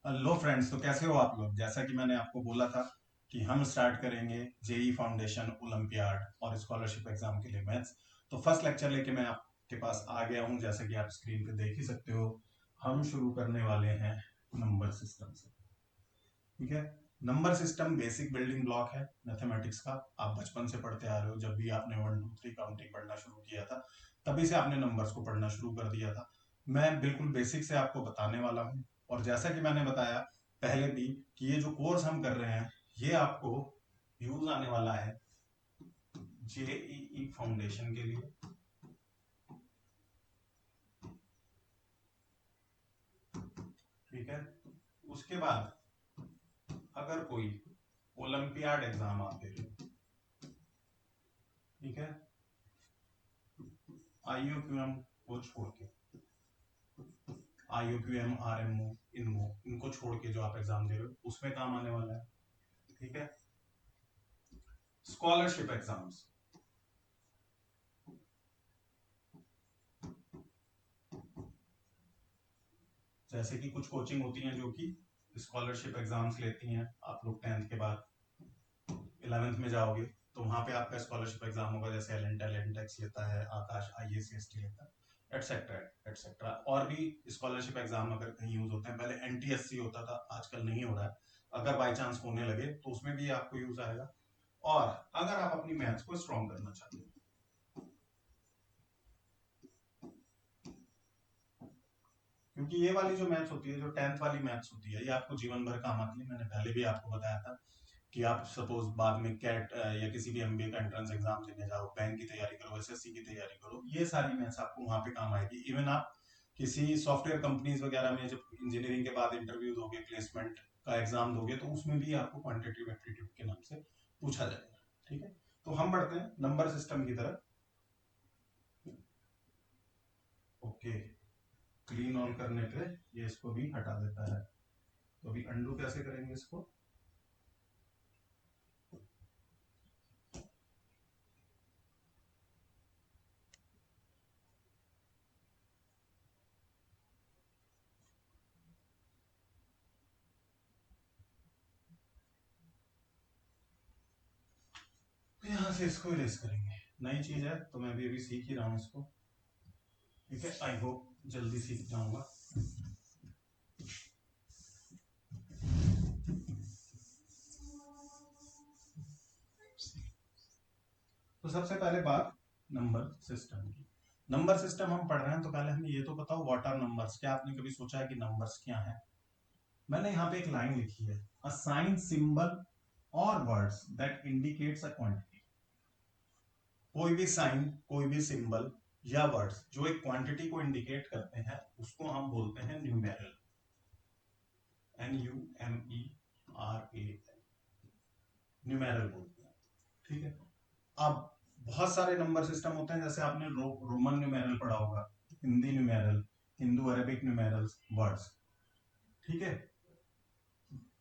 Hello friends, तो कैसे हो आप लोग। जैसा कि मैंने आपको बोला था कि हम स्टार्ट करेंगे जेई फाउंडेशन ओलंपियाड और स्कॉलरशिप एग्जाम के लिए मैथ्स। तो फर्स्ट लेक्चर लेके मैं आपके पास आ गया हूं। जैसा कि आप स्क्रीन पे देख ही सकते हो, हम शुरू करने वाले हैं नंबर सिस्टम से। ठीक है। Number system basic building block है मैथमेटिक्स का। आप बचपन से पढ़ते आ रहे हो। जब भी आपने 1 2 3 काउंटिंग पढ़ना शुरू किया था, तभी से आपने नंबर्स को पढ़ना शुरू कर दिया था। मैं बिल्कुल बेसिक से आपको बताने वाला हूँ। और जैसा कि मैंने बताया पहले भी कि ये जो कोर्स हम कर रहे हैं, ये आपको यूज आने वाला है जेईई फाउंडेशन के लिए। ठीक है। उसके बाद अगर कोई ओलंपियाड एग्जाम आप दे रहे हो, ठीक है, आईयूक्यूएम को छोड़ के, आईयूक्यूएम आरएमओ इनमो इनको छोड़ के जो आप एग्जाम दे रहे हो उसमें काम आने वाला है। ठीक है। स्कॉलरशिप एग्जाम्स, जैसे कि कुछ कोचिंग होती हैं जो कि स्कॉलरशिप एग्जाम्स लेती हैं। आप लोग 10th के बाद 11th में जाओगे तो वहां पे आपका स्कॉलरशिप एग्जाम होगा। जैसे एलेंटेक्स लेता है, आकाश आईएससीएसटी लेता है, एटसेट्रा एटसेट्रा। और भी स्कॉलरशिप एग्जाम अगर कहीं यूज होते हैं, पहले एनटीएससी होता था, आजकल नहीं हो रहा है। अगर बाई चांस होने लगे तो उसमें भी आपको यूज आएगा। और अगर आप अपनी मैथ्स को स्ट्रॉन्ग करना चाहते हो, क्योंकि ये वाली जो मैथ्स होती है, जो 10th वाली मैथ्स होती है, ये आपको जीवन भर काम आती है। मैंने पहले भी आपको बताया था कि आप सपोज बाद में कैट या किसी भी एमबीए का एंट्रेंस एग्जाम देने जाओ, बैंक की तैयारी करो, एसएससी की तैयारी करो, ये सारी मैथ्स आपको वहां पे काम आएगी। इवन आप किसी सॉफ्टवेयर कंपनीज वगैरह में जब इंजीनियरिंग के बाद इंटरव्यू दोगे, प्लेसमेंट का एग्जाम दोगे, तो उसमें भी आपको क्वांटिटेटिव एप्टीट्यूड के नाम से पूछा जाएगा। ठीक है। तो हम बढ़ते हैं नंबर सिस्टम की तरफ। ओके। क्लीन ऑन करने पे ये इसको भी हटा देता है। तो अभी अंडू कैसे करेंगे इसको। यहाँ से इसको इरेज करेंगे। नई चीज है तो मैं भी अभी सीख ही रहा हूँ इसको। ठीक है। आई होप जल्दी सीख जाऊंगा। तो सबसे पहले बात नंबर सिस्टम की। नंबर सिस्टम हम पढ़ रहे हैं तो पहले हमें ये तो बताओ व्हाट आर नंबर्स। क्या आपने कभी सोचा है कि नंबर्स क्या है। मैंने यहाँ पे एक लाइन लिखी है, अ साइन सिंबल और words that indicates a quantity. कोई भी साइन, कोई भी सिंबल या वर्ड्स जो एक क्वांटिटी को इंडिकेट करते हैं, उसको हम बोलते हैं न्यूमेरल। NUMERAL, न्यूमेरल बोलते हैं। ठीक है। अब बहुत सारे नंबर सिस्टम होते हैं। जैसे आपने रोमन न्यूमेरल पढ़ा होगा, Hindi numeral, Hindu Arabic numerals, words. ठीक है।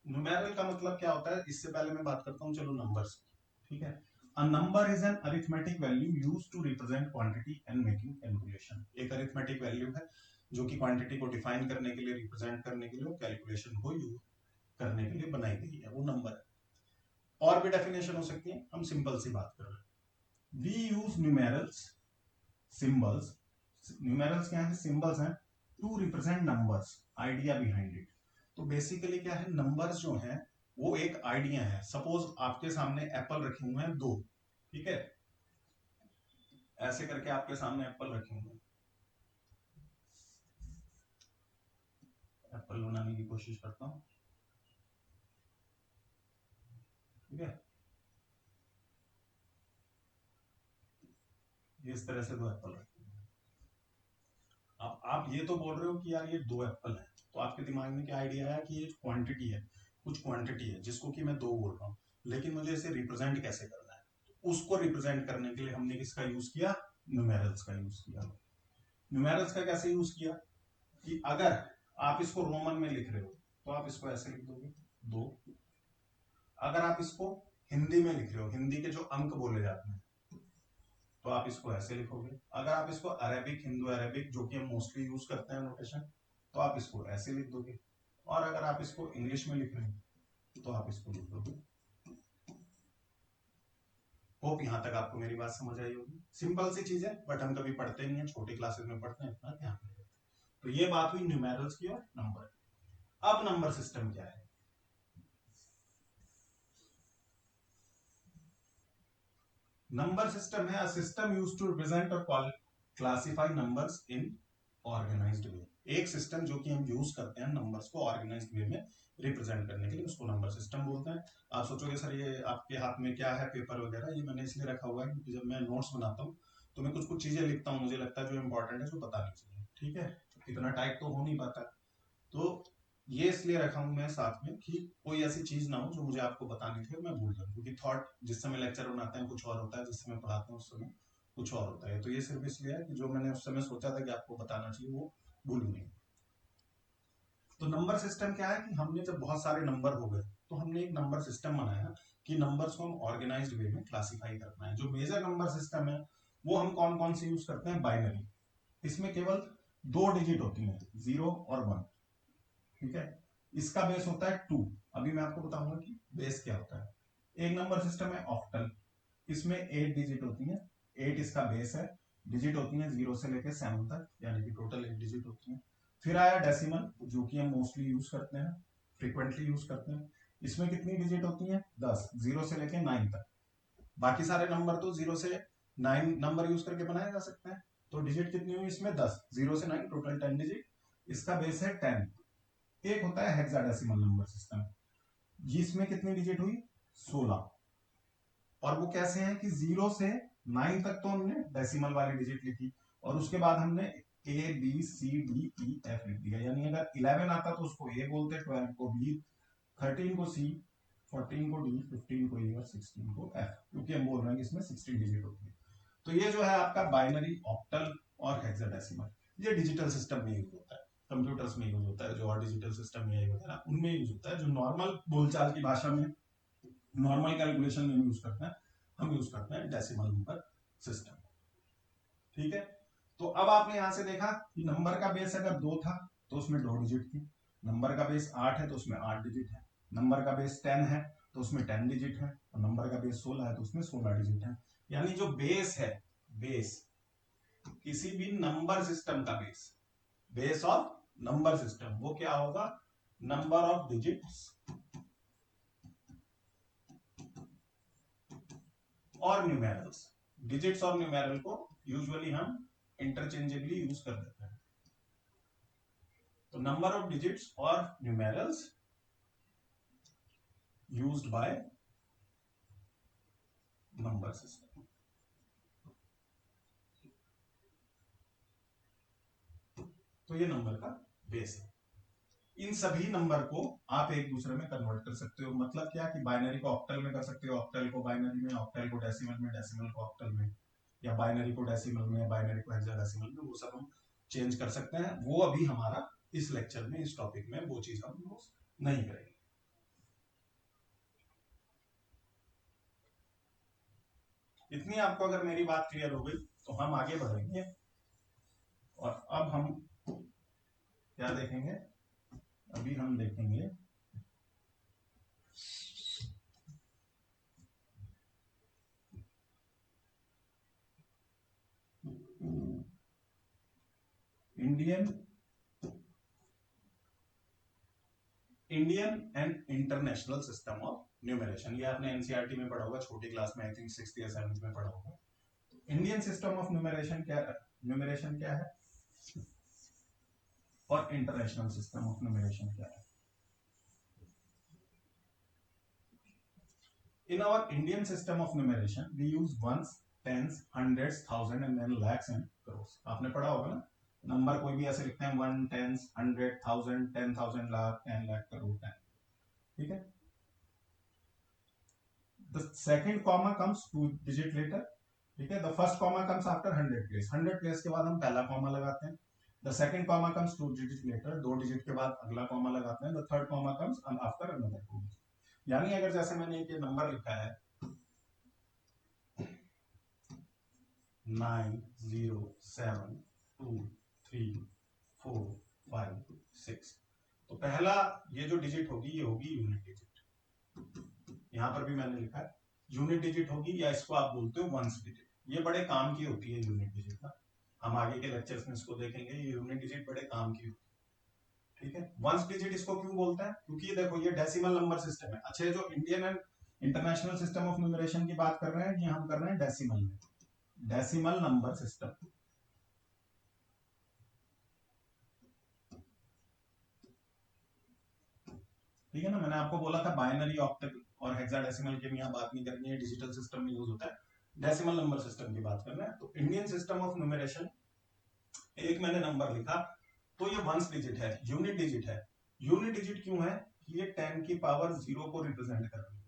न्यूमेरल का मतलब क्या होता है, इससे पहले मैं बात करता हूँ चलो नंबर्स की। ठीक है। A number is an arithmetic value use to represent quantity and making calculation. एक अरिथमेटिक वैल्यू है जो कि क्वांटिटी को डिफाइन करने के लिए, रिप्रेजेंट करने के लिए, कैलकुलेशन को यूज करने के लिए बनाई गई है, वो नंबर है। और भी डेफिनेशन हो सकती है, हम सिंपल सी बात कर रहे हैं। We use numerals, symbols, numerals क्या है, सिंबल्स हैं, to represent numbers, idea behind it. तो बेसिकली क्या है, नंबर्स जो है वो एक आइडिया है। सपोज आपके सामने एप्पल रखे हुए हैं दो। ठीक है। ऐसे करके आपके सामने एप्पल रखे हुए हैं। एप्पल बनाने की कोशिश करता हूं। ठीक है। इस तरह से दो एप्पल रखे हुए हैं। अब आप ये तो बोल रहे हो कि यार ये दो एप्पल है, तो आपके दिमाग में क्या आइडिया आया कि ये क्वांटिटी है, कुछ क्वांटिटी है जिसको कि मैं दो बोल रहा हूँ, लेकिन मुझे इसे रिप्रेजेंट कैसे करना है। तो उसको रिप्रेजेंट करने के लिए हमने किसका यूज किया, न्यूमेरल्स का यूज किया। न्यूमेरल्स का कैसे यूज किया कि अगर आप इसको रोमन में लिख रहे हो तो आप इसको ऐसे लिख दोगे, दो। अगर आप इसको हिंदी में लिख रहे हो, हिंदी के जो अंक बोले जाते हैं, तो आप इसको ऐसे लिखोगे। अगर आप इसको अरेबिक, हिंदू अरेबिक जो कि हम मोस्टली यूज करते हैं नोटेशन, तो आप इसको ऐसे लिख दोगे। और अगर आप इसको इंग्लिश में लिख रहे हैं तो आप इसको लिख दोगे। होप यहां तक आपको मेरी बात समझ आई होगी। सिंपल सी चीज है, बट हम कभी पढ़ते नहीं है, छोटी क्लासेस में पढ़ते हैं, इतना ध्यान नहीं देते। तो ये बात हुई न्यूमेरल्स की और नंबर। अब नंबर सिस्टम क्या है? नंबर सिस्टम है a system used to represent और classify numbers in organized way. एक सिस्टम जो कि हम यूज करते हैं नंबर्स को ऑर्गेनाइज्ड वे में रिप्रेजेंट करने के लिए, उसको नंबर सिस्टम बोलते हैं। आप सोचोगे सर ये आपके हाथ में क्या है, पेपर वगैरह? ये मैंने इसलिए रखा हुआ है क्योंकि जब मैं नोट्स बनाता हूँ तो मैं कुछ कुछ चीजें लिखता हूँ, मुझे लगता है जो इंपॉर्टेंट है उसको बतानी चाहिए, ठीक है। इतना टाइप तो हो नहीं पाता, तो ये इसलिए रखा हूं मैं साथ में कि कोई ऐसी चीज ना हो जो मुझे आपको बतानी थी और मैं भूल जाऊं, क्योंकि थॉट जिस समय लेक्चर बनाते हैं कुछ और होता है, जिस समय पढ़ाते हैं उस समय कुछ और होता है। तो ये सिर्फ इसलिए है कि जो मैंने उस समय सोचा था कि आपको बताना चाहिए वो भूलूं नहीं। तो नंबर सिस्टम क्या है कि हमने जब बहुत सारे नंबर हो गए तो हमने एक नंबर सिस्टम बनाया कि नंबर्स को हम ऑर्गेनाइज्ड वे में क्लासिफाई करना है। जो मेजर नंबर सिस्टम है वो हम कौन कौन से यूज करते हैं? बाइनरी। इसमें केवल दो डिजिट होती है, 0 और 1, ठीक है। इसका बेस होता है 2। अभी मैं आपको बताऊंगा कि बेस क्या होता है। एक नंबर सिस्टम है ऑक्टल, इसमें 8 डिजिट होती हैं, 8 इसका बेस है, डिजिट होती हैं 0 से लेकर 7 तक, यानी कि टोटल 8 डिजिट होती हैं। फिर आया डेसिमल, जो कि हम मोस्टली यूज करते हैं, फ्रीक्वेंटली यूज करते हैं। इसमें कितनी डिजिट होती हैं? 10, 0 से लेकर 9 तक। बाकी सारे नंबर तो 0 से 9 नंबर यूज करके बनाए जा सकते हैं। तो डिजिट कितनी हुई इसमें? 10, 0 से 9 टोटल 10 डिजिट। इसका बेस है 10। एक होता है हेक्साडेसिमल नंबर सिस्टम, जिसमें कितनी डिजिट हुई? 16। और वो कैसे हैं कि 0 से 9 तक तो हमने डेसिमल वाली डिजिट लिखी और उसके बाद हमने A B C D E F लिख दिया। यानी अगर 11 आता तो उसको ए बोलते, 12 को बी, 13 को सी, 14 को डी, 15 को ई और 16 को एफ, क्योंकि हम बोल रहे हैं कि इसमें 16 डिजिट होती है। तो ये जो है आपका बाइनरी, ऑक्टल और हेक्साडेसिमल, ये डिजिटल सिस्टम में यूज होता है, कंप्यूटर्स में यूज होता है, जो और डिजिटल सिस्टम है वगैरह उनमें यूज होता है। जो नॉर्मल बोलचाल की भाषा में, नॉर्मल कैलकुलेशन में यूज करते हैं, हम यूज करते हैं डेसिमल नंबर सिस्टम, ठीक है। तो अब आपने यहां से देखा कि नंबर का बेस अगर 2 था तो उसमें 2 डिजिट थी, नंबर का बेस 8 है तो उसमें 8 डिजिट है, नंबर का बेस 10 है तो उसमें 10 डिजिट है, और नंबर का बेस 16 है तो उसमें 16 डिजिट है। यानी जो बेस है, बेस किसी भी नंबर सिस्टम का base, base of number system, वो क्या होगा? नंबर ऑफ डिजिट्स और न्यूमेरल्स। डिजिट्स और न्यूमेरल को यूजुअली हम इंटरचेंजेबली यूज कर देते हैं। तो नंबर ऑफ डिजिट्स और numerals used by number system. तो ये नंबर का बेस है। इन सभी नंबर को आप एक दूसरे में कन्वर्ट कर सकते हो। मतलब क्या कि बाइनरी को ऑक्टल में कर सकते हो, ऑक्टल को बाइनरी में, ऑक्टल को डेसिमल में, डेसिमल को ऑक्टल में, या बाइनरी को डेसिमल में, बाइनरी को हेक्साडेसिमल में, वो सब हम चेंज कर सकते हैं। वो अभी हमारा इस लेक्चर में, इस टॉपिक में वो चीज हम यूज नहीं करेंगे। इतनी आपको अगर मेरी बात क्लियर हो गई तो हम आगे बढ़ेंगे। और अब हम क्या देखेंगे? अभी हम देखेंगे Indian and international system of numeration. ये आपने एनसीईआरटी में पढ़ा होगा, छोटी क्लास में, आई थिंक 6th या 7th में पढ़ा होगा। इंडियन सिस्टम ऑफ न्यूमरेशन क्या है? न्यूमरेशन क्या है और इंटरनेशनल सिस्टम ऑफ न्यूमरेशन क्या है? In our Indian system of numeration, we use ones, tens, hundreds, thousand and then lakhs and crores. आपने पढ़ा होगा ना, नंबर कोई भी ऐसे लिखते हैं, 1, tens, 100, 1000, 10,000, लाख, 10 लाख, करोड़, 10, ठीक है। The second comma comes 2 digit later, ठीक है। The first comma comes after 100 place, 100 place के बाद हम पहला कॉमा लगाते हैं। The second comma comes 2 digit later, 2 digit के बाद अगला कॉमा लगाते हैं। The third comma comes after another 2 digit। यानी अगर जैसे मैंने एक नंबर लिखा है 9, 0, 7, 2, 3, 4, 5, 6, तो पहला ये जो डिजिट होगी ये होगी यूनिट डिजिट, यहां पर भी मैंने लिखा है यूनिट डिजिट होगी, या इसको आप बोलते हो वंस डिजिट। ये बड़े काम की होती है यूनिट डिजिट ना, हम आगे के लेक्चर्स में इसको देखेंगे। ये यूनिट डिजिट बड़े काम की होती है, ठीक है। वंस डिजिट इसको क्यों बोलते हैं, क्योंकि ये देखो ये डेसिमल नंबर सिस्टम है। अच्छा, जो Indian and international system of numeration की बात कर रहे हैं, ये हम कर रहे हैं डेसिमल में, डेसिमल नंबर सिस्टम। ठीक है ना, मैंने आपको बोला था बाइनरी, ऑक्टल और हेक्साडेसिमल की यहाँ बात नहीं करनी है, डिजिटल सिस्टम में यूज होता है, डेसिमल नंबर सिस्टम की बात करना है। तो इंडियन सिस्टम ऑफ न्यूमरेशन, एक मैंने नंबर लिखा तो ये वंस डिजिट है, यूनिट डिजिट है। यूनिट डिजिट क्यों है, ये 10 की पावर 0 को रिप्रेजेंट कर रही है,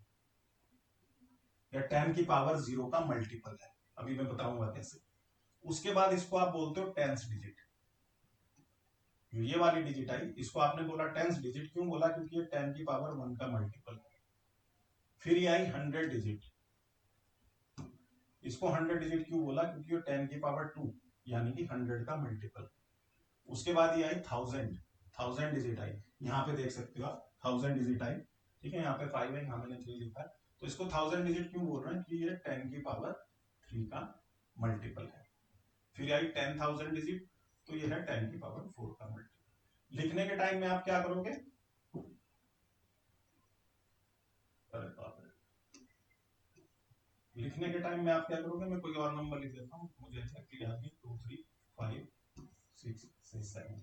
या 10 की पावर 0 का मल्टीपल है, अभी मैं बताऊंगा कैसे। उसके बाद इसको आप बोलते हो टेंस डिजिट, ये वाली डिजिट आई, इसको आपने बोला टेंस डिजिट, क्यों बोला, क्योंकि ये 10 की पावर 1 का मल्टीपल है। फिर ये आई 100 डिजिट, इसको 100 डिजिट क्यों बोला, क्योंकि ये 10 की पावर 2 यानी कि 100 का मल्टीपल। उसके बाद ये आई 1000, 1000 डिजिट आई, यहाँ पे देख सकते हो आप 1000 डिजिट आई, ठीक है। यहाँ पे 5 है, यहाँ मैंने 3 लिखा है, तो इसको 1000 डिजिट क्यों बोल रहे हैं, कि ये 10 की पावर 3 का मल्टीपल है। फिर आई 10,000 डिजिट, तो ये है 10 की पावर 4 का मल्टीपल। लिखने के टाइम में आप क्या करोगे, लिखने के टाइम में आप क्या करोगे, मैं कोई और नंबर लिख देता हूँ, मुझे एग्जैक्टली याद नहीं, 2 3 5 6 7,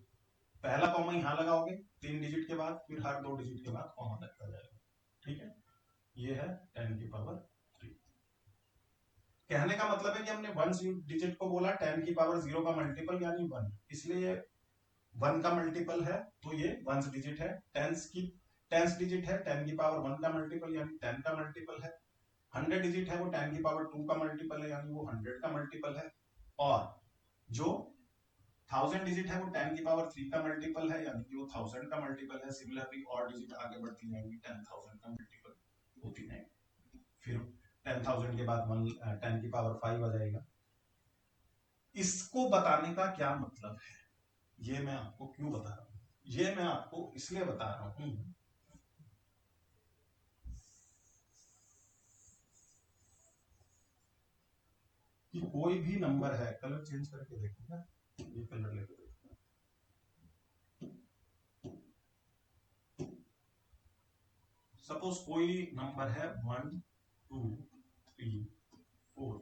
पहला कॉमा यहाँ लगाओगे 3 डिजिट के बाद, फिर हर 2 डिजिट के बाद कॉमा लगता जाएगा, ठीक है। ये है 10 की पावर 3। कहने का मतलब है कि हमने वंस डिजिट को बोला 10 की पावर 0 का मल्टीपल यानी 1, इसलिए 1 का मल्टीपल है तो ये वंस डिजिट है। टेंस डिजिट है, 10 की पावर 1 का मल्टीपल यानी 10 का मल्टीपल है। 100 डिजिट है, वो 10 की पावर 2 का मल्टीपल है यानी वो 100 का मल्टीपल है। और जो 1000 डिजिट है, वो 10 की पावर 3 का मल्टीपल है यानी कि वो 1000 का मल्टीपल है। सिमिलरली और डिजिट आगे बढ़ती जाएंगी, 10,000 का मल्टीपल होती जाएंगी। फिर 10,000 के बाद 10 की पावर 5 आ जाएगा। इसको बताने का क्या मतलब है, ये मैं आपको क्यों बता रहा हूं, ये मैं आपको इसलिए बता रहा हूं कि कोई भी नंबर है, कलर चेंज करके देखूंगा, ये कलर लेके देखूंगा। सपोज कोई नंबर है 1 2 3 4,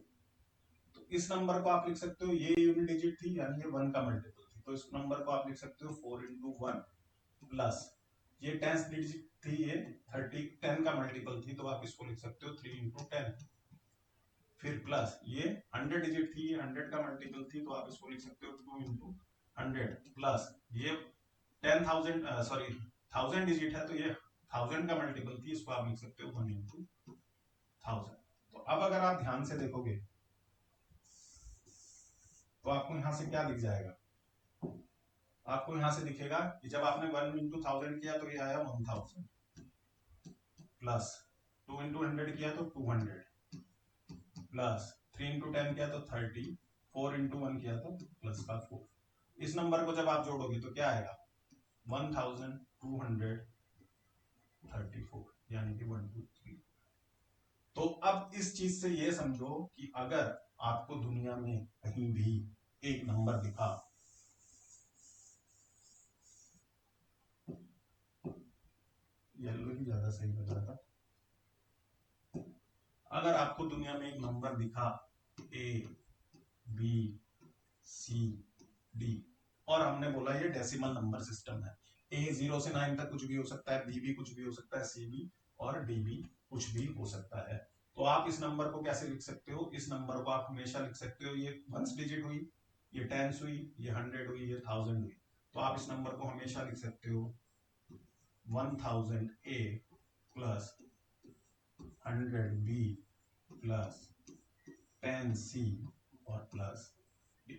तो इस नंबर को आप लिख सकते हो, ये यूनिट डिजिट थी यानी ये 1 का मल्टीपल थी, तो इस नंबर को आप लिख सकते हो 4 into 1 प्लस ये 10 डिजिट थी, ये 10 का मल्टीपल थी, तो आप इसको लिख सकते हो 3 into 10। फिर प्लस ये 100 डिजिट थी, ये 100 का मल्टीपल थी, तो आप इसको लिख सकते हो 2 into 100 प्लस ये 10,000 सॉरी 1000 डिजिट है, तो ये 1000 का मल्टीपल थी, इसको आप लिख सकते हो 1 into 1000। तो अब अगर आप ध्यान से देखोगे तो आपको यहां से क्या दिख जाएगा, आपको यहां से दिखेगा कि जब आपने 1 into 1000 किया तो ये आया 1000 प्लस 2 into 100 किया तो 200 प्लस 3 into 10 किया तो 30, 4 into 1 किया तो प्लस का 4। इस नंबर को जब आप जोड़ोगे तो क्या आएगा 1234 यानी कि 1 2 3। तो अब इस चीज से ये समझो कि अगर आपको दुनिया में कहीं भी एक नंबर दिखा, येलो ही ज्यादा सही लग रहा था, अगर आपको दुनिया में एक नंबर दिखा A B C D और हमने बोला ये डेसिमल नंबर सिस्टम है, A 0 से 9 तक कुछ भी हो सकता है, B भी कुछ भी हो सकता है, C भी और D भी कुछ भी हो सकता है, तो आप इस नंबर को कैसे लिख सकते हो, इस नंबर को आप हमेशा लिख सकते हो, ये वंस डिजिट हुई, ये टेंस हुई, ये 100 हुई, ये 1000 हुई, तो आप इस नंबर को हमेशा लिख सकते हो 1000A plus 100B plus 10C और प्लस D।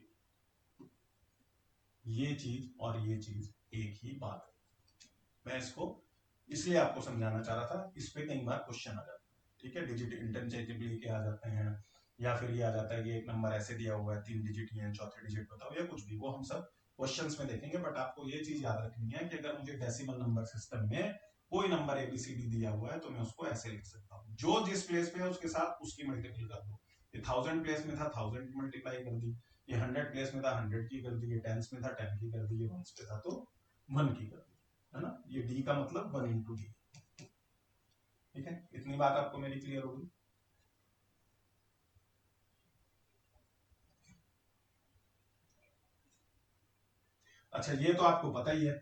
ये चीज और ये चीज एक ही बात है। मैं इसको इसलिए आपको समझाना चाह रहा था, इस पे कई बार क्वेश्चन आ जाता है, ठीक है। डिजिट इंटरचेंजेबली के आ जाते हैं, या फिर ये आ जाता है कि एक नंबर ऐसे दिया हुआ है 3 डिजिट ही है, चौथे डिजिट बताओ, या कुछ भी, वो हम सब क्वेश्चंस में देखेंगे, बट आपको ये चीज याद रखनी है कि अगर मुझे डेसिमल नंबर सिस्टम में कोई नंबर एबीसीडी दिया हुआ है तो मैं उसको ऐसे लिख सकता हूँ, जो जिस प्लेस पे है उसके साथ उसकी मल्टीपल कर दो। ये 1000 प्लेस में था 1000 की मल्टीप्लाई कर दी, ये 100 प्लेस में था 100 की कर दी, ये टेंस में था 10 की कर दी, ये वंस पे था तो 1 की कर दी, है ना। ये डी का मतलब 1 इंटू डी। ठीक है, इतनी बात आपको मेरी क्लियर होगी। अच्छा, ये तो आपको पता ही है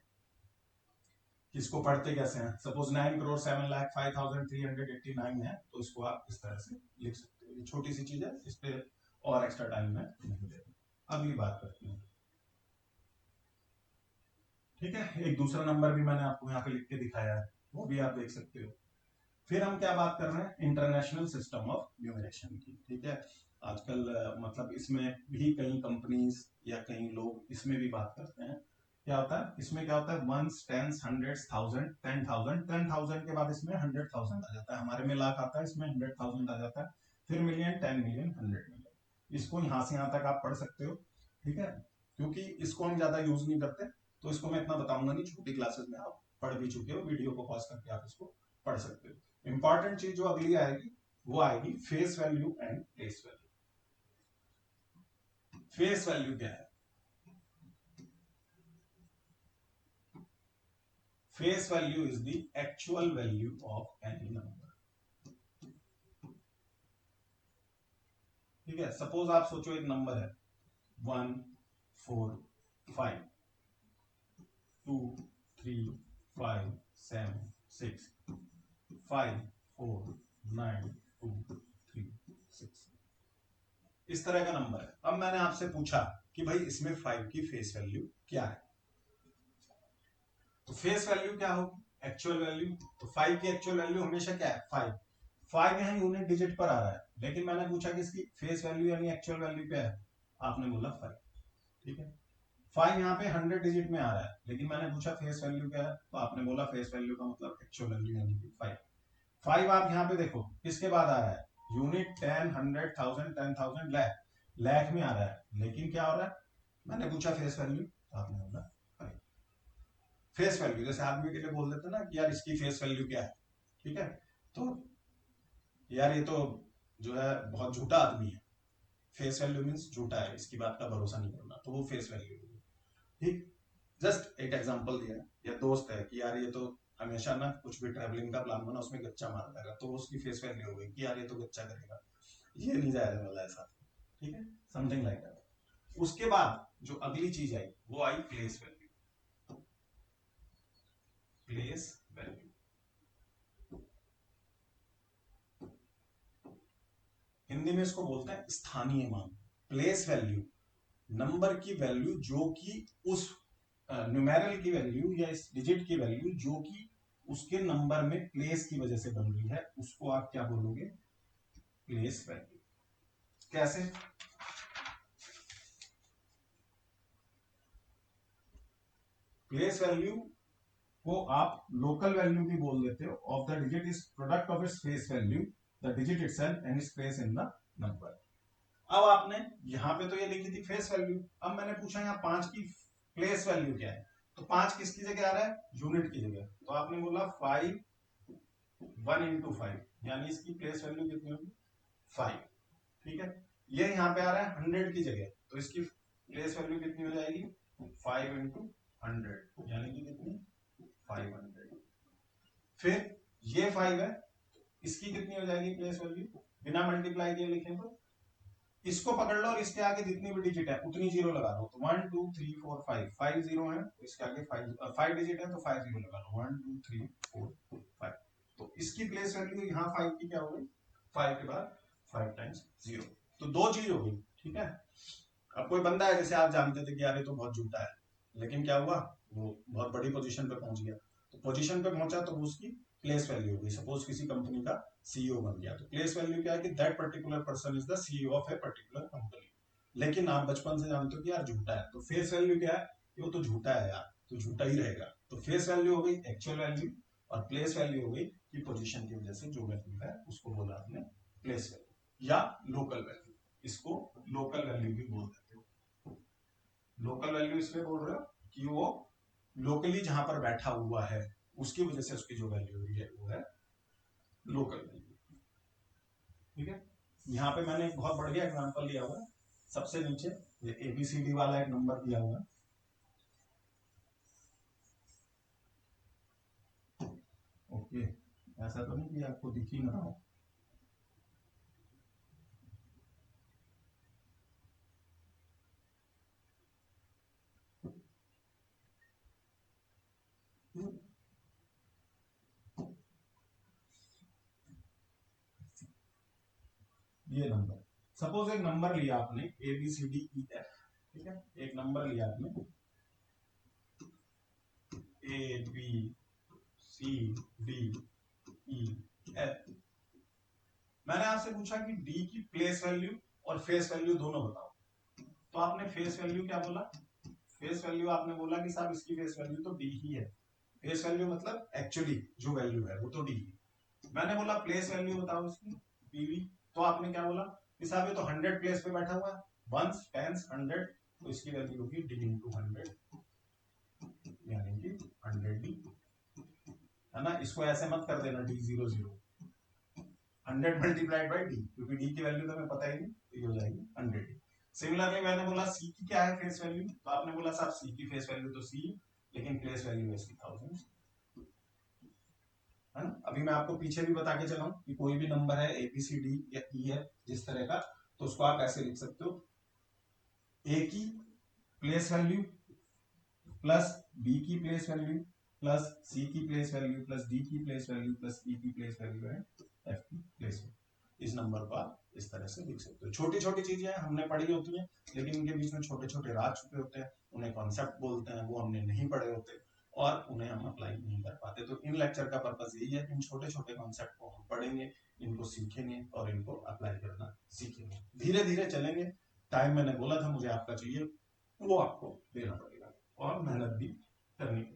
कि इसको पढ़ते कैसे हैं। सपोज 9,07,05,389 है तो इसको आप इस तरह से लिख सकते हो। ये छोटी सी चीज है, इस पे और एक्स्ट्रा टाइम में नहीं देगा। अगली बात करते हैं। ठीक है, एक दूसरा नंबर भी मैंने आपको यहाँ पे लिख के दिखाया है, वो भी आप देख सकते हो। फिर हम क्या बात कर रहे हैं, इंटरनेशनल सिस्टम ऑफ न्यूमरेशन की। ठीक है, आजकल मतलब इसमें भी कई कंपनीज या कई लोग इसमें भी बात करते हैं। क्या होता है इसमें, क्या होता है, वंस, टेंस, हंड्रेड्स, थाउजेंड, 10,000, 10,000 के बाद इसमें 100,000 आ जाता है। हमारे में लाख आता है, इसमें 100,000 आ जाता है। फिर मिलियन, 10 मिलियन, 100 मिलियन। इसको यहाँ से यहाँ तक आप पढ़ सकते हो। ठीक है, क्योंकि इसको हम ज्यादा यूज नहीं करते तो इसको मैं इतना बताऊंगा नहीं, छोटी क्लासेस में आप पढ़ भी चुके हो, वीडियो को पॉज करके आप इसको पढ़ सकते हो। इंपॉर्टेंट चीज जो अगली आएगी वो आएगी face value and place value. Face value क्या है? Face value is the actual value of any number. ठीक है, सपोज आप सोचो एक नंबर है 1 4 5 2 3 5 7 6 5 4 9 2 3 6, इस तरह का नंबर है। अब मैंने आपसे पूछा कि भाई इसमें 5 की फेस वैल्यू क्या है, तो फेस वैल्यू क्या होगी? Actual value. तो 5 की एक्चुअल वैल्यू हमेशा क्या है? 5। 5 यहाँ यूनिट डिजिट पर आ रहा है, लेकिन मैंने पूछा कि इसकी फेस वैल्यू यानी एक्चुअल वैल्यू क्या है, आपने बोला 5। ठीक है, 5 यहाँ पे 100 डिजिट में आ रहा है, लेकिन मैंने पूछा फेस वैल्यू क्या है, तो आपने बोला फेस वैल्यू का मतलब एक्चुअल वैल्यू यानी कि 5। 5 आप यहाँ पे देखो किसके बाद आ रहा है, यूनिट, 10, 100, 1000, 10,000, लाख, लाख में आ रहा है, लेकिन क्या हो रहा है, मैंने पूछा फेस वैल्यू, तो आपने बोला 5। फेस वैल्यू जैसे आदमी के लिए बोल देते ना कि यार इसकी फेस वैल्यू क्या है। ठीक है, तो यार ये तो जो है बहुत झूठा आदमी है, फेस वैल्यू मीन्स झूठा है, इसकी बात का भरोसा नहीं करना, तो वो फेस वैल्यू होगी। ठीक, जस्ट एक एग्जांपल दिया, या दोस्त है कि यार ये तो हमेशा ना कुछ भी ट्रैवलिंग का प्लान बना उसमें गच्चा मारता है, तो उसकी फेस वैल्यू हो गई कि यार ये तो गच्चा करेगा, ये नहीं जाने वाला है साथ। ठीक है, समथिंग लाइक दैट। उसके बाद जो अगली चीज आई वो I place value. Place value Hindi में इसको बोलते हैं स्थानीय मान। प्लेस वैल्यू नंबर की वैल्यू जो कि उस न्यूमेरल की वैल्यू या इस डिजिट की वैल्यू जो कि उसके नंबर में प्लेस की वजह से बन रही है, उसको आप क्या बोलोगे? Place value. कैसे? प्लेस वैल्यू को आप लोकल वैल्यू भी बोल देते हो, of the digit is product of its face value, the digit itself and its place in the number. अब आपने यहां पे तो ये लिखी थी फेस वैल्यू, अब मैंने पूछा यहाँ 5 की प्लेस वैल्यू क्या है, तो 5 किसकी जगह आ रहा है? यूनिट की जगह, तो आपने बोला 5 1 इंटू 5, यानी इसकी प्लेस वैल्यू कितनी होगी? 5। ठीक है, ये यहाँ पे आ रहा है 100 की जगह, तो इसकी प्लेस वैल्यू कितनी हो जाएगी? 5 इंटू 100, यानी कि कितनी? 500। फिर ये 5 है, इसकी कितनी हो जाएगी प्लेस वैल्यू? बिना मल्टीप्लाई किए लिखें तो इसको पकड़ लो और इसके आगे जितनी भी डिजिट है उतनी जीरो लगा दो, तो 1 2 3 4 5, 5 जीरो है तो इसके आगे 5 डिजिट है तो 5 जीरो लगा लो, 1 2 3 4 5। तो इसकी प्लेस वैल्यू यहाँ 5 की क्या हो गई? 5 के बाद 5 टाइम्स 0, तो दो चीज हो गई। ठीक है, अब कोई बंदा है जैसे आप जानते थे कि यार ये तो बहुत झूठा है, लेकिन क्या हुआ, वो बहुत बड़ी पोजीशन पे पहुंच गया, तो पोजीशन पे पहुंचा तो उसकी प्लेस वैल्यू हो गई। सपोज किसी कंपनी का सीईओ बन गया, तो प्लेस वैल्यू क्या है कि that particular person is the CEO of a particular company. लेकिन आप बचपन से जानते हो कि यार झूठा है, तो फेस वैल्यू क्या है? वो तो झूठा है यार, तो झूठा ही रहेगा। तो फेस वैल्यू हो गई एक्चुअल वैल्यू, और प्लेस वैल्यू हो गई कि पोजीशन की वजह से जो वैल्यू है उसको बोला आपने प्लेस वैल्यू या लोकल वैल्यू। इसको लोकल वैल्यू भी बोल देते हो। लोकल वैल्यू इसलिए बोल रहे हो कि वो लोकली जहां पर बैठा हुआ है उसकी वजह से उसकी जो वैल्यू हुई है वो है लोकल वैल्यू। ठीक है, यहाँ पे मैंने एक बहुत बढ़िया एग्जांपल लिया हुआ है। सबसे नीचे ये एबीसीडी वाला एक नंबर दिया हुआ है। ओके, ऐसा तो नहीं कि आपको दिख ही ना रहा हो। ये नंबर, सपोज एक नंबर लिया आपने A B C D E F. ठीक है, एक नंबर लिया आपने A B C D E F. मैंने आपसे पूछा कि डी की प्लेस वैल्यू और फेस वैल्यू दोनों बताओ, तो आपने फेस वैल्यू क्या बोला? फेस वैल्यू आपने बोला कि साहब इसकी फेस वैल्यू तो डी ही है। फेस वैल्यू मतलब एक्चुअली जो वैल्यू है वो तो डी है। मैंने बोला प्लेस वैल्यू बताओ इसकी, पीवी, तो आपने क्या बोला कि साहब ये तो 100 प्लेस पे बैठा हुआ है, वंस टेंस 100, तो इसकी वैल्यू होगी डी इंटू 100, यानी कि 100 डी, है ना। इसको ऐसे मत कर देना डी 00, 100 मल्टीप्लाइड बाई डी, क्योंकि डी की वैल्यू तो हमें पता ही नहीं, तो ये हो जाएगी 100डी। सिमिलरली मैंने बोला सी की क्या है फेस वैल्यू, तो आपने बोला साहब सी की फेस वैल्यू तो सी, लेकिन प्लेस वैल्यू है इसकी 1000, है ना। अभी मैं आपको पीछे भी बता के चलाऊं कि कोई भी नंबर है ए बी सी डी या ई है जिस तरह का, तो उसको आप ऐसे लिख सकते हो, ए की प्लेस वैल्यू प्लस बी की प्लेस वैल्यू प्लस सी की प्लेस वैल्यू प्लस डी की प्लेस वैल्यू प्लस ई की प्लेस वैल्यू है एफ की प्लेस वैल्यू। इस नंबर को आप इस तरह से लिख सकते हो। छोटी छोटी चीजें हमने पढ़ी होती हैं, लेकिन इनके बीच में छोटे छोटे राज छुपे होते हैं, उन्हें कॉन्सेप्ट बोलते हैं, वो हमने नहीं पढ़े होते और उन्हें हम अप्लाई नहीं कर पाते। तो इन लेक्चर का पर्पज यही है, इन छोटे छोटे कॉन्सेप्ट को हम पढ़ेंगे, इनको सीखेंगे और इनको अप्लाई करना सीखेंगे। धीरे धीरे चलेंगे। टाइम मैंने बोला था मुझे आपका चाहिए, वो आपको देना पड़ेगा और मेहनत भी करनी पड़ेगी।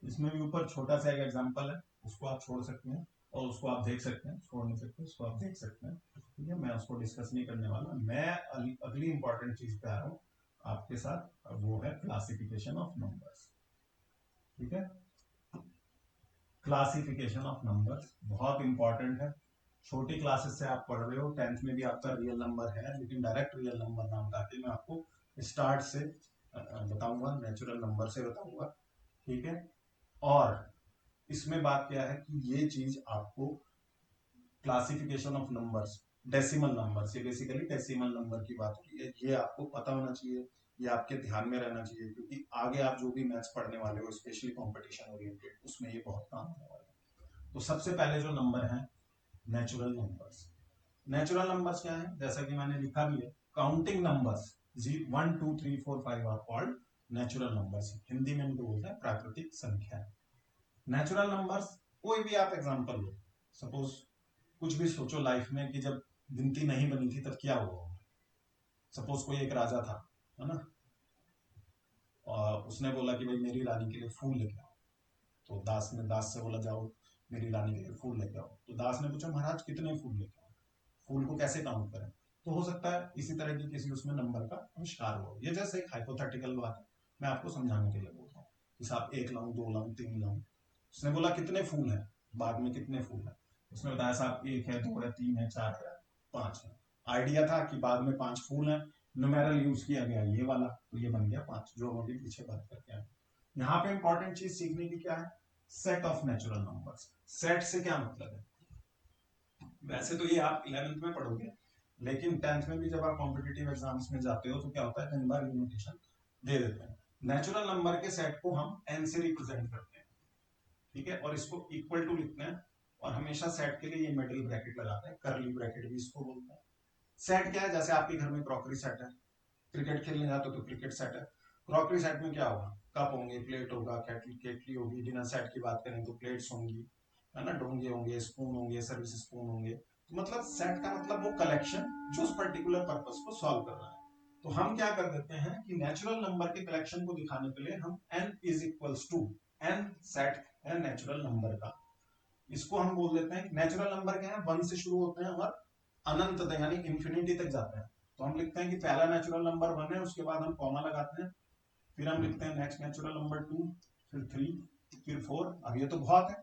इसमें भी ऊपर छोटा सा एक एग्जांपल है, उसको आप छोड़ सकते हैं और उसको आप देख सकते हैं, छोड़ नहीं सकते, उसको आप देख सकते हैं। ठीक है, मैं उसको डिस्कस नहीं करने वाला। मैं अगली इंपॉर्टेंट चीज पे आ रहा हूँ आपके साथ, वो है क्लासिफिकेशन ऑफ नंबर्स। ठीक है, क्लासिफिकेशन ऑफ नंबर्स बहुत इंपॉर्टेंट है। छोटी क्लासेस से आप पढ़ रहे हो, 10th में भी आपका रियल नंबर है, लेकिन डायरेक्ट रियल नंबर ना बता के मैं आपको स्टार्ट से बताऊंगा, नेचुरल नंबर से बताऊंगा। ठीक है, और इसमें बात क्या है कि ये चीज आपको classification of numbers, decimal numbers, ये बेसिकली डेसिमल नंबर की बात होती है, ये आपको पता होना चाहिए, ये आपके ध्यान में रहना चाहिए, क्योंकि आगे आप जो भी मैथ्स पढ़ने वाले हो, स्पेशली कंपटीशन ओरिएंटेड, उसमें ये बहुत काम होने वाला है। तो सबसे पहले जो नंबर है नेचुरल नंबर्स। नेचुरल नंबर्स क्या है, जैसा कि मैंने लिखा भी है, counting numbers 1 2 3 4 5 are called natural numbers. Hindi में इनको बोलते हैं प्राकृतिक संख्या। नेचुरल नंबर्स, कोई भी आप एग्जांपल लो, सपोज कुछ भी सोचो लाइफ में कि जब गिनती नहीं बनी थी तब क्या हुआ। सपोज कोई एक राजा था, है ना, और उसने बोला कि भाई मेरी रानी के लिए फूल लेके आओ। तो दास से बोला जाओ मेरी रानी के लिए फूल लेके आओ। तो दास ने पूछा महाराज कितने फूल लेके आओ, फूल को कैसे काउंट करें। तो हो सकता है इसी तरह की किसी उसमें नंबर का आविष्कार हो। ये जैसे एक हाइपोथेटिकल बात है, मैं आपको समझाने के लिए बोल रहा हूँ कि साहब 1 लाऊं 2 लाऊं 3 लाऊं। उसने बोला कितने फूल है, बाग में कितने फूल है। उसने बताया साहब 1 है 2 है 3 है 4 है 5 है। आइडिया था कि बाग में 5 फूल है, न्यूमेरल यूज किया गया ये वाला, तो ये बन गया 5, जो हम अभी पीछे बात करके आए। यहाँ पे इंपॉर्टेंट चीज सीखने की क्या है, set of natural numbers. Set से क्या मतलब है, वैसे तो ये आप 11th में पढ़ोगे, लेकिन 10th में भी जब आप कॉम्पिटिटिव एग्जाम्स में जाते हो तो क्या होता है, कई बार ये नोटेशन दे देते हैं। नेचुरल नंबर के सेट को हम n से रिप्रेजेंट करते हैं। ठीक है, और इसको इक्वल टू लिखते हैं, और हमेशा सेट के लिए ये मिडिल ब्रैकेट लगाते हैं, करली ब्रैकेट भी इसको बोलते हैं। सेट क्या है, जैसे आपके घर में क्रॉकरी सेट है, क्रिकेट खेलने जाते हो तो क्रिकेट सेट है। क्रॉकरी सेट में क्या होगा, कप होंगे, प्लेट होगा, केटली होगी। डिनर सेट की बात करें तो प्लेट्स होंगी, है ना, डोंगे होंगे, स्पून होंगे, सर्विस स्पून होंगे। तो मतलब सेट का मतलब वो कलेक्शन जो उस पर्टिकुलर पर्पस को सॉल्व कर रहा है। तो हम क्या कर देते हैं कि नेचुरल नंबर के कलेक्शन को दिखाने के लिए हम n is equals to n set है नेचुरल नंबर का, इसको हम बोल देते हैं नेचुरल नंबर क्या है, 1 से शुरू होते हैं और अनंत तक यानी इंफिनिटी तक जाते हैं। तो हम लिखते हैं कि पहला नेचुरल नंबर 1 है, उसके बाद हम कॉमा लगाते हैं, फिर हम लिखते हैं नेक्स्ट नेचुरल नंबर 2, फिर 3, फिर 4। अब ये तो बहुत है,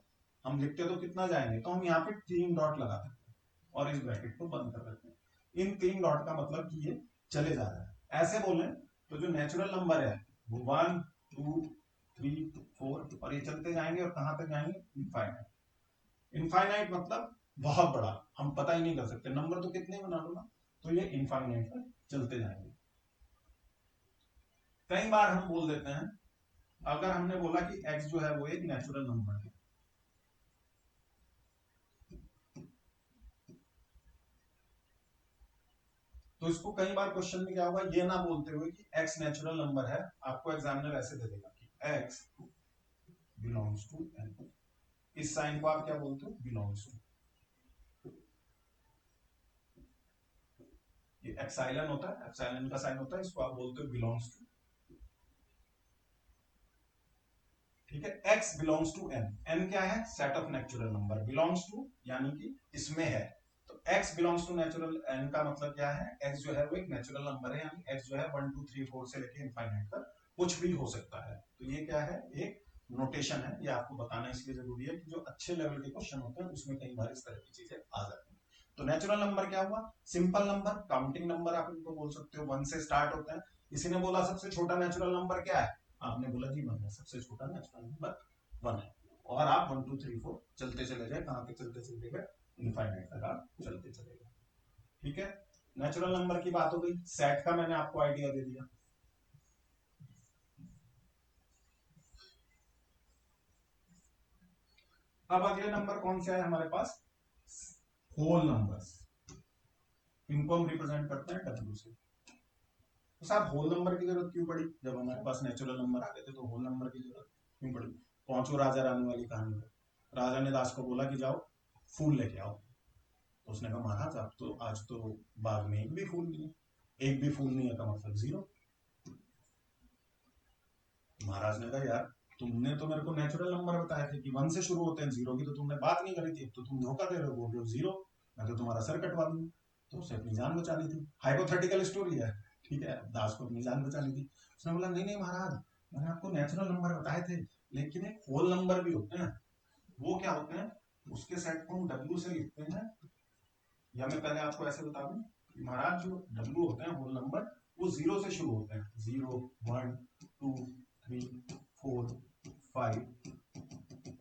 हम लिखते तो कितना जाएंगे, तो हम यहाँ पे 3 डॉट लगा देते हैं और इस ब्रैकेट को बंद कर देते हैं। इन 3 डॉट का मतलब कि ये चले जा रहा है। ऐसे बोले तो जो नेचुरल नंबर है वो 1 2 3 4 और ये चलते जाएंगे और कहां तक जाएंगे, इनफाइनाइट। इनफाइनाइट मतलब बहुत बड़ा, हम पता ही नहीं कर सकते, नंबर तो कितने बना लो ना, तो ये इनफाइनाइट तक चलते जाएंगे। कई बार हम बोल देते हैं, अगर हमने बोला कि x जो है वो एक नेचुरल नंबर है, तो इसको कई बार क्वेश्चन में क्या होगा, ये ना बोलते हुए कि x नेचुरल नंबर है, आपको एग्जामिनर ऐसे दे देगा कि x बिलोंग्स टू n। इस साइन को आप क्या बोलते हो, बिलोंग्स टू। ये एप्सिलॉन होता है, एप्सिलॉन का साइन होता है, इसको आप बोलते हो बिलोंग्स टू। ठीक है, x belongs to n। n क्या है, set of natural number, belongs to यानी कि इसमें है। तो x belongs to natural n का मतलब क्या है, x जो है वो एक नेचुरल नंबर है, यानी x जो है 1 2 3 4 से लेके इनफाइनाइट तक कुछ भी हो सकता है। तो ये क्या है, एक नोटेशन है, ये आपको बताना इसलिए जरूरी है कि जो अच्छे लेवल के क्वेश्चन होते हैं उसमें कई बार इस तरह की चीजें आ जाती हैं। तो नेचुरल नंबर क्या हुआ, सिंपल नंबर, काउंटिंग नंबर आप इनको बोल सकते हो, 1 से स्टार्ट होते हैं। किसी ने बोला सबसे छोटा नेचुरल नंबर क्या है, आपने बोला जी 1 है, सबसे छोटा नेचुरल नंबर 1 है। और आप 1 2 3 4 चलते चले गए, कहां तक चलते चलते गए, इनफाइनाइट तक आप चलते चले गए। ठीक है, नेचुरल नंबर की बात हो गई, सेट का मैंने आपको आइडिया दे दिया। अब अगले नंबर कौन से है हमारे पास, होल नंबर्स, इनको हम रिप्रेजेंट करते हैं डब्ल्यू से। तो साहब होल नंबर की जरूरत क्यों पड़ी, जब हमारे पास नेचुरल नंबर आ गए थे तो होल नंबर की जरूरत क्यों पड़ी। पांचों राजा रानी वाली कहानी है, राजा ने दास को बोला कि जाओ फूल लेके आओ, तो उसने कहा महाराज आप तो आज तो बाग में एक भी फूल नहीं है, एक भी फूल नहीं है का मतलब 0। महाराज ने कहा यार तुमने तो मेरे को नेचुरल नंबर बताए थे कि 1 से शुरू होते हैं, 0 की तो तुमने बात नहीं करी थी, तो तुम धोखा दे रहे हो, बोल रहे हो 0, मैं तो तुम्हारा सर कटवा दूंगा। तो उसे अपनी जान बचानी थी, हाइपोथेटिकल स्टोरी है, ठीक है, दास को अपनी जान बचानी थी। उसने बोला नहीं नहीं महाराज, मैंने आपको नेचुरल नंबर बताए थे, लेकिन एक होल नंबर भी होते हैं, वो क्या होते हैं, उसके सेट को हम डब्ल्यू से लिखते हैं, या मैं पहले आपको ऐसे बता दूं कि महाराज जो डब्ल्यू होते हैं होल नंबर, वो 0 से शुरू होते हैं, 0 1 2 3 4 5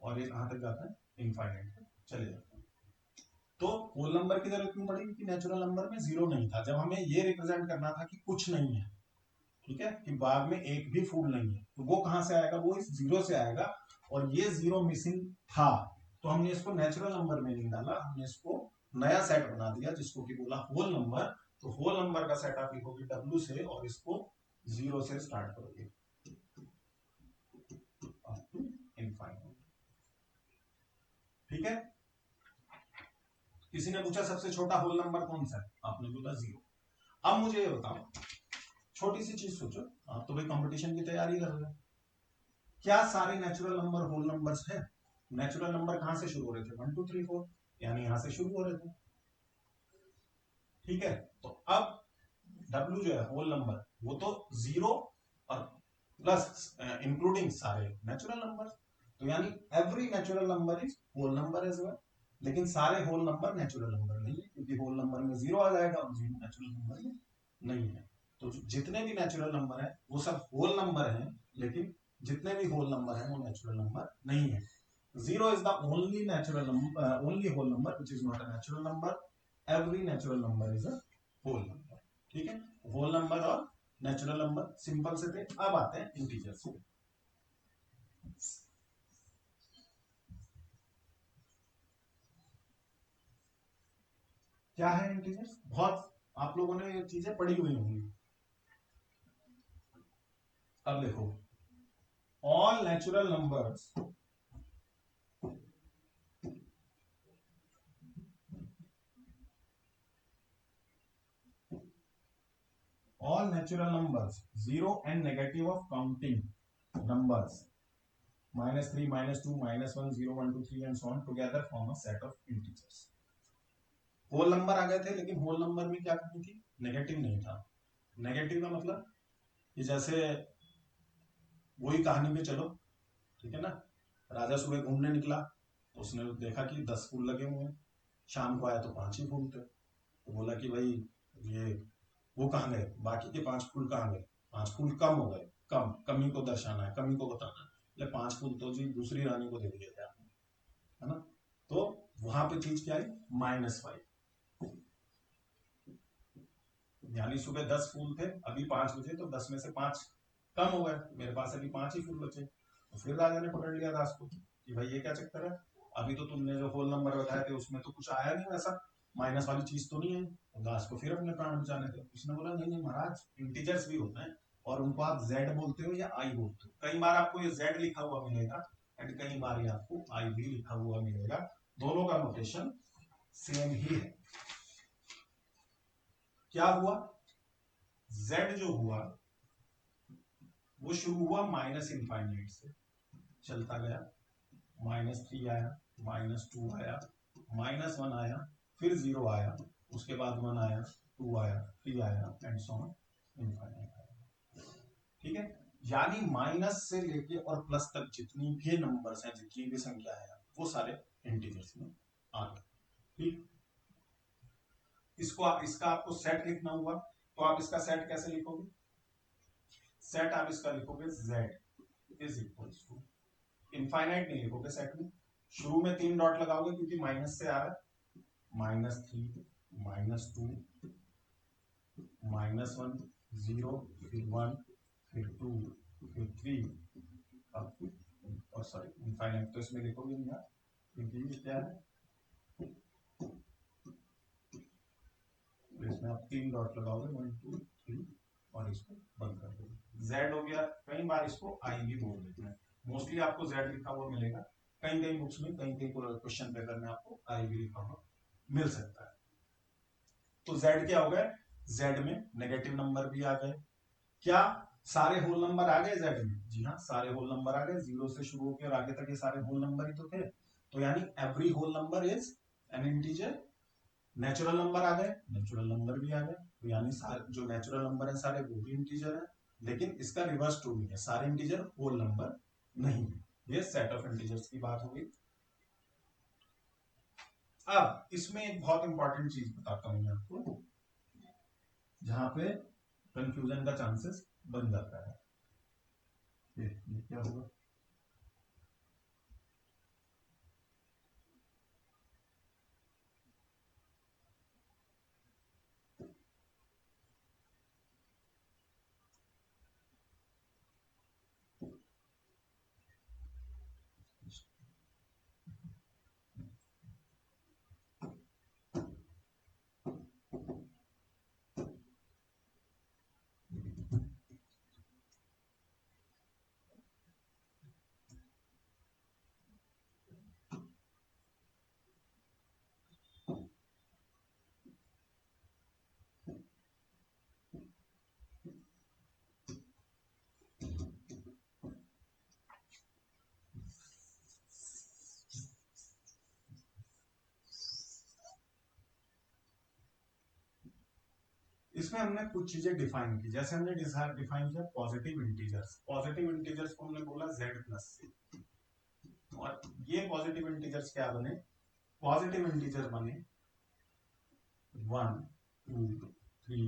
और ये कहां तक जाता है, इनफाइनाइट तक चले जाते हैं। तो होल नंबर की जरूरत क्यों पड़ी, क्योंकि नेचुरल नंबर में 0 नहीं था, जब हमें ये रिप्रेजेंट करना था कि कुछ नहीं है, ठीक है, कि बाग में एक भी फूल नहीं है, तो वो कहां से आएगा, वो इस 0 से आएगा, और ये 0 मिसिंग था, तो हमने इसको नेचुरल नंबर में नहीं डाला, हमने इसको नया सेट बना दिया जिसको कि बोला होल नंबर। तो होल नंबर का सेट आप लिखोगे डब्ल्यू से और इसको 0 से स्टार्ट करोगे अप टू इनफाइनाइट। ठीक है, किसी ने पूछा सबसे छोटा होल नंबर कौन सा है, आपने बोला 0। अब मुझे ये बताओ, छोटी सी चीज सोचो, आप तो भाई कंपटीशन की तैयारी कर रहे हो, क्या सारे नेचुरल नंबर होल नंबर्स हैं, नेचुरल नंबर कहां से शुरू हो रहे थे, 1 2 3 4, यानी यहां से शुरू हो रहे थे। ठीक है, तो अब W जो है होल नंबर, वो तो 0 और प्लस इंक्लूडिंग सारे नेचुरल नंबर, तो यानी every natural number is whole number as well. लेकिन सारे होल नंबर नेचुरल नंबर नहीं है, क्योंकि होल नंबर में 0 आ जाएगा और 0 नेचुरल नंबर में नहीं है। तो जितने भी नेचुरल नंबर है वो सब होल नंबर है, लेकिन जितने भी होल नंबर है वो नेचुरल नंबर नहीं है। 0 is the only natural number, only whole number which is not a natural number. Every natural number is a whole number. ठीक है, होल नंबर और नेचुरल नंबर सिंपल से थे। अब आते हैं इंटीजर्स पे। क्या है इंटीजर्स, बहुत आप लोगों ने ये चीजें पढ़ी हुई होंगी। अब देखो, all natural numbers all natural numbers, zero and negative of counting numbers, -3, -2, -1, 0, 1, 2, 3 and so on together form a set of integers. Whole number आ गए थे, लेकिन होल नंबर में क्या करनी थी, नेगेटिव नहीं था। नेगेटिव का मतलब कि जैसे वही कहानी में चलो, ठीक है ना, राजा सुबह घूमने निकला तो उसने देखा कि 10 फूल लगे हुए हैं, शाम को आया तो 5 ही फूल थे, तो बोला कि भाई ये वो कहाँ गए, बाकी के 5 फूल कहाँ गए, 5 फूल कम हो गए, कम कमी को दर्शाना है, कमी को बताना है, 5 फूल तो जी दूसरी रानी को दे दिए थे आपने, है ना। तो वहां पे चीज क्या है, -5, यानी सुबह 10 फूल थे, अभी 5 बजे, तो 10 में से 5 कम हो गए, मेरे पास अभी 5 ही फूल बचे। तो फिर राजा ने पकड़ लिया दास को कि भाई ये क्या चक्कर है, अभी तो तुमने जो होल नंबर बताए थे उसमें तो कुछ आया नहीं वैसा, माइनस वाली चीज तो नहीं है। तो दास को फिर अपने प्राण बचाने थे, उसने बोला नहीं नहीं महाराज, इंटीजर्स भी होते हैं और उनको आप जेड बोलते हो या आई बोलते हो, कई बार आपको ये जेड लिखा हुआ मिलेगा एंड कई बार ये आपको आई भी लिखा हुआ मिलेगा, दोनों का नोटेशन सेम ही है। क्या हुआ, z जो हुआ वो शुरू हुआ -∞ से, चलता गया, -3 आया, -2 आया, -1 आया, फिर 0 आया, उसके बाद 1 आया, 2 आया, 3 आया एंड सो ऑन इनफाइनाइट आया। ठीक है, यानी माइनस से लेके और प्लस तक जितनी भी नंबर्स हैं, जितनी भी संख्या है, वो सारे इंटीजर्स में आ गए। ठीक, इसका आपको सेट लिखना हुआ तो आप इसका सेट कैसे लिखोगे, सेट आप इसका लिखोगे z is equals to, infinite नहीं लिखोगे सेट में, शुरू में 3 डॉट लगाओगे क्योंकि माइनस से आ रहा है, -3, -2, -1, 0, फिर 1, फिर 2, फिर 3, और सॉरी इनफाइनाइट तो इसमें लिखोगे नहीं यार, क्योंकि ये क्या है, इसमें आप 3 डॉट लगाओगे, 1, 2, 3 और इसको बंद कर दोगे, z हो गया। कई बार इसको i भी बोल देते हैं, मोस्टली आपको z लिखा हुआ मिलेगा, कई कई बुक्स में, कई कई क्वेश्चन पेपर में आपको i भी लिखा हुआ मिल सकता है। तो z क्या हो गए, z में नेगेटिव नंबर भी आ गए, क्या सारे होल नंबर आ गए z में, जी हाँ सारे होल नंबर आ गए, 0 से शुरू होकर आगे तक ये सारे होल नंबर ही तो थे, तो यानी every whole number is an integer. Natural number आ गए, नेचुरल नंबर भी आ गए, तो यानी जो नेचुरल नंबर है सारे वो भी इंटीजर है, लेकिन इसका रिवर्स ट्रू नहीं है, सारे इंटीजर होल नंबर नहीं है। ये सेट ऑफ इंटीजर्स की बात होगी। अब इसमें एक बहुत इंपॉर्टेंट चीज बताता हूं मैं आपको, जहां पे कंफ्यूजन का चांसेस बन जाता है। ये क्या होगा, इसमें हमने कुछ चीजें डिफाइन की, जैसे हमने डिफाइन किया पॉजिटिव इंटीजर्स, पॉजिटिव इंटीजर्स को हमने बोला z प्लस से, और ये पॉजिटिव इंटीजर्स क्या बने, पॉजिटिव इंटीजर बने 1, 2, 3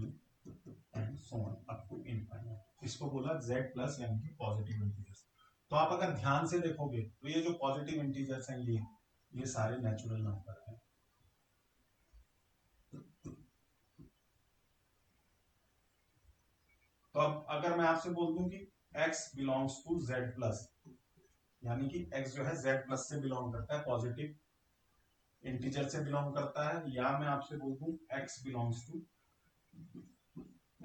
and so on up to infinite, इसको बोला z प्लस यानी कि पॉजिटिव इंटीजर्स। तो आप अगर ध्यान से देखोगे तो ये जो पॉजिटिव इंटीजर्स हैं ये सारे नेचुरल नंबर हैं। तो अब अगर मैं आपसे बोल दूं कि x belongs to z plus, यानी कि x जो है z प्लस से बिलोंग करता है, पॉजिटिव इंटीजर से बिलोंग करता है, या मैं आपसे बोल दूं x belongs to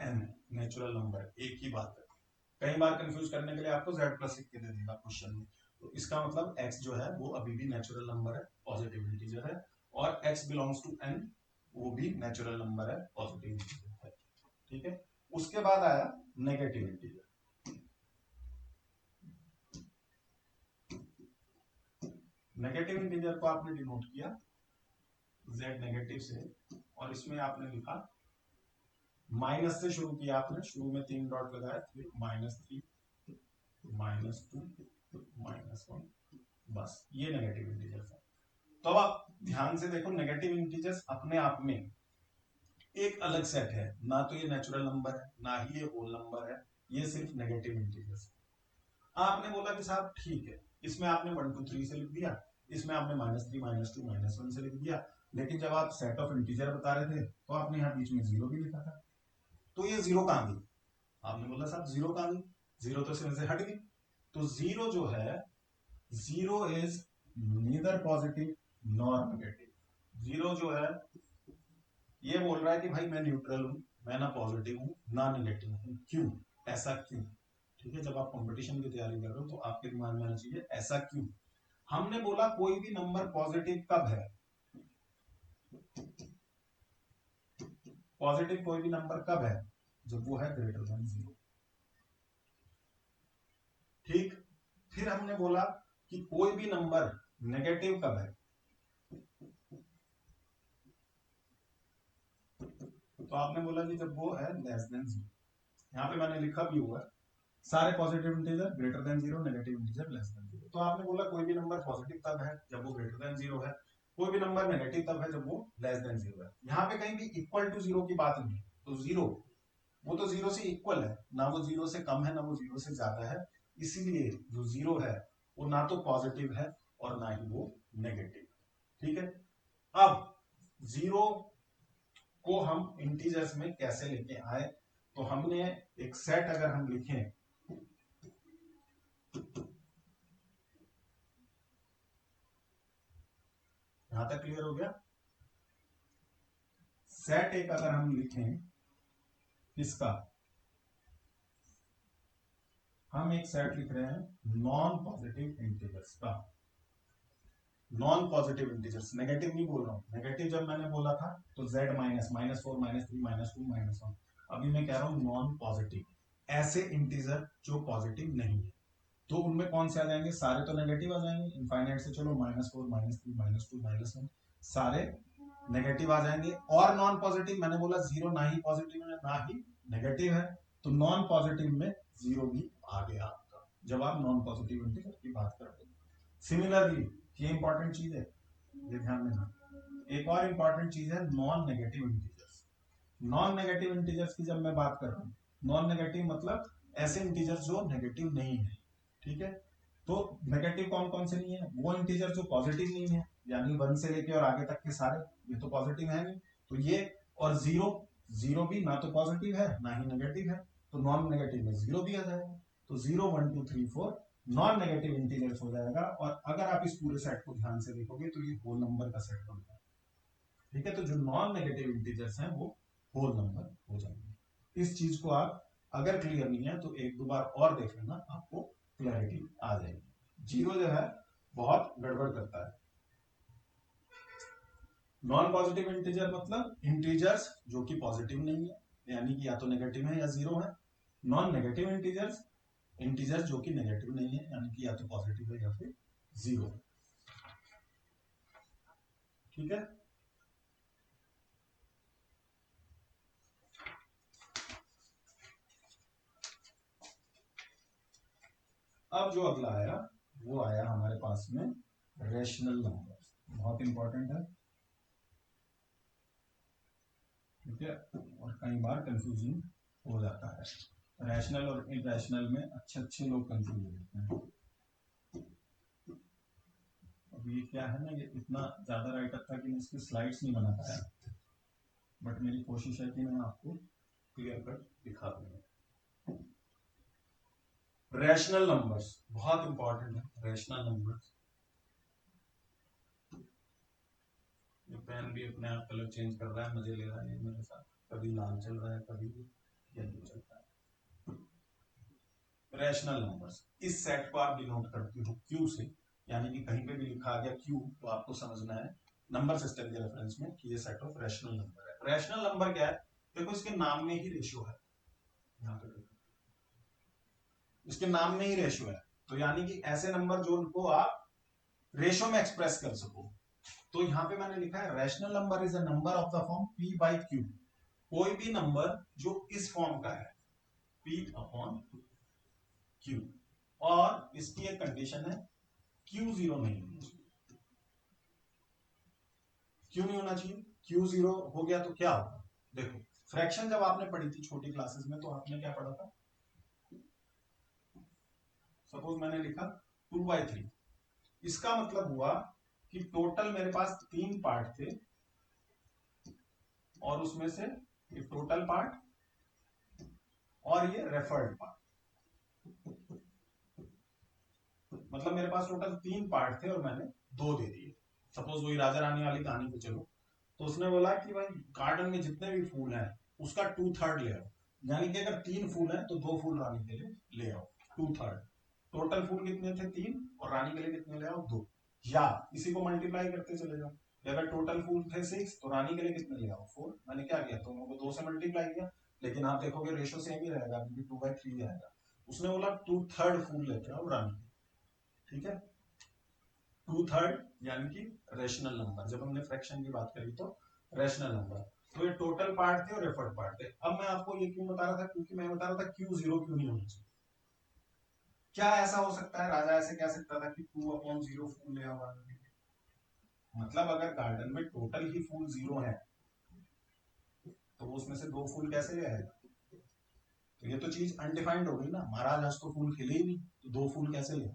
n, natural number, एक ही बात है। कई बार कंफ्यूज करने के लिए आपको z प्लस लिख के दे देगा क्वेश्चन में, तो इसका मतलब x जो है वो अभी भी नेचुरल नंबर है, पॉजिटिव इंटीजर है, और x बिलोंग्स टू n वो भी नेचुरल नंबर है, पॉजिटिव इंटीजर है। ठीक है, उसके बाद आया नेगेटिव इंटीजर। नेगेटिव इंटीजर को आपने डिनोट किया z नेगेटिव से, और इसमें आपने लिखा माइनस से शुरू किया आपने, शुरू में 3 डॉट लगाया, फिर -3 -2 -1, बस ये नेगेटिव इंटीजर्स है। तो अब आप ध्यान से देखो, नेगेटिव इंटीजर्स अपने आप में एक अलग सेट है, ना तो ये नेचुरल नंबर है ना ही ये होल नंबर है, ये सिर्फ नेगेटिव इंटीजर्स। आपने बोला कि साहब ठीक है, इसमें आपने 1 2 3 से लिख दिया, इसमें आपने -3 -2 -1 से लिख दिया, लेकिन जब आप सेट ऑफ इंटीजर बता रहे थे तो आपने यहाँ बीच में 0 भी लिखा था, तो ये 0 कहां गई? आपने बोला साहब 0 कहां गई? 0 तो इसमें से हट गई। तो 0 जो है, 0 is neither positive nor negative. 0 जो है ये बोल रहा है कि भाई मैं न्यूट्रल हूं, मैं ना पॉजिटिव हूं ना नेगेटिव हूं। क्यों? ऐसा क्यों? ठीक है, जब आप कंपटीशन की तैयारी कर रहे हो तो आपके दिमाग में आना चाहिए ऐसा क्यों। हमने बोला कोई भी नंबर पॉजिटिव कब है? पॉजिटिव कोई भी नंबर कब है? जब वो है ग्रेटर देन 0। ठीक, फिर हमने बोला कि कोई भी नंबर नेगेटिव कब है? तो आपने बोला कि जब वो है लेस देन 0। यहां पे मैंने लिखा भी हुआ है, सारे positive integer greater than 0, negative integer less than 0। तो आपने बोला कोई भी नंबर पॉजिटिव तब है जब वो ग्रेटर देन 0 है, कोई भी नंबर नेगेटिव तब है जब वो लेस देन 0 है। यहाँ पे कहीं भी इक्वल टू 0 की बात नहीं है। तो 0 वो तो 0 से इक्वल है, ना वो 0 से कम है ना वो 0 से ज्यादा है, इसीलिए जो 0 है वो ना तो पॉजिटिव है और ना ही वो नेगेटिव। ठीक है, अब 0 को हम इंटीजर्स में कैसे लेके आए? तो हमने एक सेट अगर हम लिखें, यहां तक क्लियर हो गया? सेट एक अगर हम लिखें इसका, हम एक सेट लिख रहे हैं नॉन पॉजिटिव इंटीजर्स का। नॉन पॉजिटिव इंटीजर्स, नेगेटिव नहीं बोल रहा हूं। नेगेटिव जब मैंने बोला था तो z माइनस -4 -3 -2 -1, अभी मैं कह रहा हूं नॉन पॉजिटिव, ऐसे इंटीजर जो पॉजिटिव नहीं है। तो उनमें कौन से आ जाएंगे? सारे तो नेगेटिव आ जाएंगे, इनफाइनाइट से चलो -4 -3 -2 -1 सारे नेगेटिव आ जाएंगे। और नॉन पॉजिटिव, मैंने बोला 0 ना ही पॉजिटिव है ना ही नेगेटिव है, तो नॉन पॉजिटिव में 0 भी आ गया आपका, जब आप नॉन पॉजिटिव इंटीजर की बात करते हैं। सिमिलरली ये इंपॉर्टेंट चीज है, ये ध्यान देना। एक और इंपॉर्टेंट चीज है non negative integers. Non negative integers की जब मैं बात कर रहा हूं, नॉन नेगेटिव मतलब ऐसे इंटीजर्स जो नेगेटिव नहीं है। ठीक है, तो नेगेटिव कौन कौन से नहीं है? वो इंटीजर जो पॉजिटिव नहीं है, यानी 1 से लेके और आगे तक के सारे, ये तो पॉजिटिव है नहीं, तो ये। और 0 भी ना तो पॉजिटिव है ना ही नेगेटिव है, तो नॉन नेगेटिव में 0 भी आ जाएगा। तो 0 1 2 3 4 नॉन नेगेटिव इंटीजर्स हो जाएगा। और अगर आप इस पूरे सेट को ध्यान से देखोगे तो ये होल नंबर का सेट बनता है। ठीक है, तो जो नॉन नेगेटिव इंटीजर्स हैं वो होल नंबर हो जाएंगे। इस चीज को आप अगर क्लियर नहीं है तो एक दो बार और देख लेना, आपको क्लैरिटी आ जाएगी। 0 जो है बहुत गड़बड़ करता है। नॉन पॉजिटिव इंटीजर मतलब इंटीजर्स जो कि पॉजिटिव नहीं है, यानी कि या तो नेगेटिव है या 0 है। नॉन नेगेटिव इंटीजर्स, इंटीजर्स जो कि नेगेटिव नहीं है, यानी कि या तो पॉजिटिव है या फिर 0 है। ठीक है, अब जो अगला आया वो आया हमारे पास में रेशनल नंबर। बहुत इंपॉर्टेंट है। ठीक है, और कई बार कंफ्यूजिंग हो जाता है। रैशनल और इरेशनल में अच्छे लोग कंफ्यूज हो जाते हैं। अब ये क्या है ना, ये इतना ज्यादा राइटअप था कि मैं इसकी स्लाइड्स नहीं बना पाया, बट मेरी कोशिश है कि मैं आपको क्लियर कट दिखा दूंगा। रैशनल नंबर्स बहुत इंपॉर्टेंट है। रैशनल नंबर्स, ये पेन भी अपने आप कलर चेंज कर रहा है, मजे ले रहा है मेरे साथ, कभी लाल चल रहा है कभी येलो चलता है। रैशनल नंबर्स, इस सेट को आप डिनोट करते हो क्यू से, यानी कि कहीं पे भी लिखा आ गया क्यू तो आपको समझना है नंबर सिस्टम के रेफरेंस में कि ये सेट ऑफ रैशनल नंबर है। रैशनल नंबर क्या है? देखो इसके नाम में ही रेशियो है। यहाँ पे देखो, इसके नाम में ही रेशियो है, तो यानी कि ऐसे नंबर जो उनको आप रेशियो में एक्सप्रेस कर सको। तो यहाँ पे मैंने लिखा है rational number is a number of the form p by Q, कोई भी नंबर जो इस फॉर्म का है p अपॉन q, और इसकी एक कंडीशन है q जीरो नहीं होना चाहिए। क्यों नहीं होना चाहिए? q जीरो हो गया तो क्या होगा, देखो फ्रैक्शन जब आपने पढ़ी थी छोटी क्लासेस में तो आपने क्या पढ़ा था, सपोज मैंने लिखा 2/3, इसका मतलब हुआ कि टोटल मेरे पास 3 पार्ट थे और उसमें से ये टोटल पार्ट और ये रेफर्ड पार्ट, मतलब मेरे पास टोटल 3 पार्ट थे और मैंने 2 दे दिए। सपोज वही राजा रानी वाली कहानी पे चलो, तो उसने बोला कि भाई गार्डन में जितने भी फूल हैं उसका 2/3 ले आओ, यानी कि अगर 3 फूल हैं तो 2 फूल रानी के लिए ले आओ, 2/3। टोटल फूल कितने थे 3 और रानी के लिए कितने ले आओ 2, या इसी को मल्टीप्लाई करते चले जाओ, अगर टोटल फूल थे 6 तो रानी के लिए कितने ले आओ 4। मैंने क्या किया, दोनों को 2 से मल्टीप्लाई किया, लेकिन आप देखोगे रेशियो सेम ही रहेगा क्योंकि 2/3 आएगा। उसने बोला 2/3 फूल लेते आओ रानी, ठीक है, 2/3 यानी कि रेशनल नंबर। जब हमने फ्रैक्शन की बात करी तो रेशनल नंबर, तो ये टोटल पार्ट थे और रेफर्ड पार्ट थे। अब मैं आपको ये क्यों बता रहा था, क्योंकि मैं बता रहा था क्यू जीरो क्यों नहीं होना चाहिए। क्या ऐसा हो सकता है, राजा ऐसे कह सकता था कि 2/0 फूल ले आओ, मतलब अगर गार्डन में टोटल ही फूल 0 है तो उसमें से 2 फूल कैसे ले आएगा, तो ये तो चीज अनडिफाइंड हो गई ना, महाराज आज तो फूल खिले ही नहीं तो 2 फूल कैसे ले,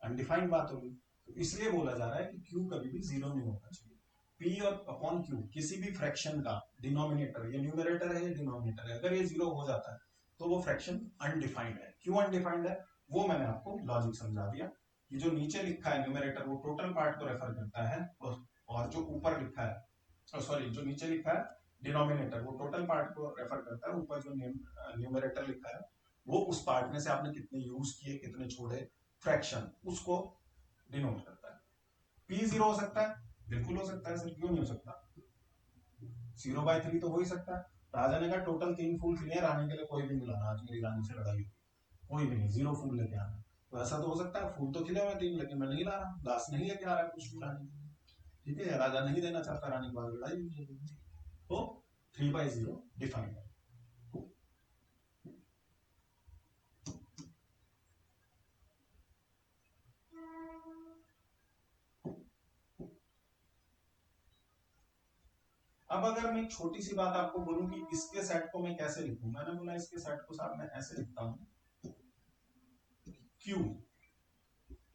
अनडिफाइंड बात होगी। तो इसलिए बोला जा रहा है कि क्यू कभी भी 0 नहीं होना चाहिए। पी और अपॉन क्यू किसी भी फ्रैक्शन का डिनोमिनेटर, ये न्यूमरेटर है ये डिनोमिनेटर है, अगर ये 0 हो जाता है तो वो फ्रैक्शन अनडिफाइंड है। क्यों अनडिफाइंड है वो मैंने आपको लॉजिक समझा दिया कि जो नीचे लिखा है न्यूमरेटर वो टोटल पार्ट को रेफर करता है, और जो ऊपर लिखा है, सॉरी जो नीचे लिखा है डिनोमिनेटर वो टोटल पार्ट को रेफर करता है, ऊपर जो न्यूमरेटर लिखा है वो उस पार्ट में से आपने कितने यूज किए कितने छोड़े, फ्रैक्शन, उसको डिनोट करता है। पी 0 हो सकता है, बिल्कुल हो सकता है सर, क्यों नहीं हो सकता, 0/3 तो हो ही सकता है। राजा ने कहा टोटल 3 फूल खिले, रानी के लिए कोई भी मिला ना, आज मेरी रानी से लड़ाई हुई, कोई भी नहीं, 0 फूल लेके आना, तो ऐसा तो हो सकता है, फूल तो खिले हुए 3 लेकिन मैं नहीं ला रहा, दास नहीं लेके आ रहा है कुछ भी रानी, ठीक है, राजा नहीं देना चाहता, रानी के बाद लड़ाई हुई, तो 3/0 डिफाइंड है। अब अगर मैं एक छोटी सी बात आपको बोलूं कि इसके सेट को मैं कैसे लिखूं, मैंने बोला इसके सेट को साहब मैं ऐसे लिखता हूं, Q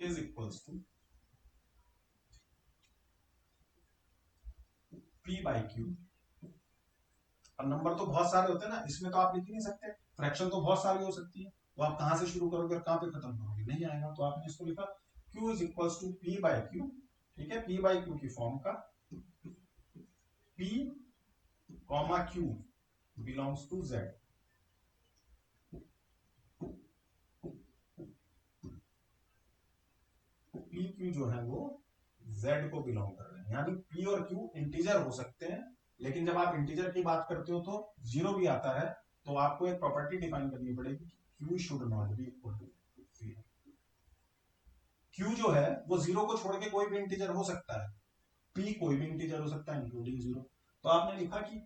is equals to P by Q. अब नंबर तो बहुत सारे होते हैं ना, इसमें तो आप लिख ही नहीं सकते, फ्रैक्शन तो बहुत सारी हो सकती है, तो आप कहां से शुरू करोगे और कहां पे खत्म करोगे, नहीं आएगा, तो आपने इसको लिखा Q is equals to P by Q, ठीक है, P बाई क्यू की फॉर्म का P comma Q belongs to Z, P Q जो है वो Z को बिलोंग कर रहे हैं, यानी P और Q इंटीजर हो सकते हैं, लेकिन जब आप इंटीजर की बात करते हो तो 0 भी आता है, तो आपको एक प्रॉपर्टी डिफाइन करनी पड़ेगी कि Q should not be equal to 0। Q जो है वो 0 को छोड़ के कोई भी इंटीजर हो सकता है, P कोई भी इंटीजर हो सकता है इंक्लूडिंग 0। तो आपने लिखा कि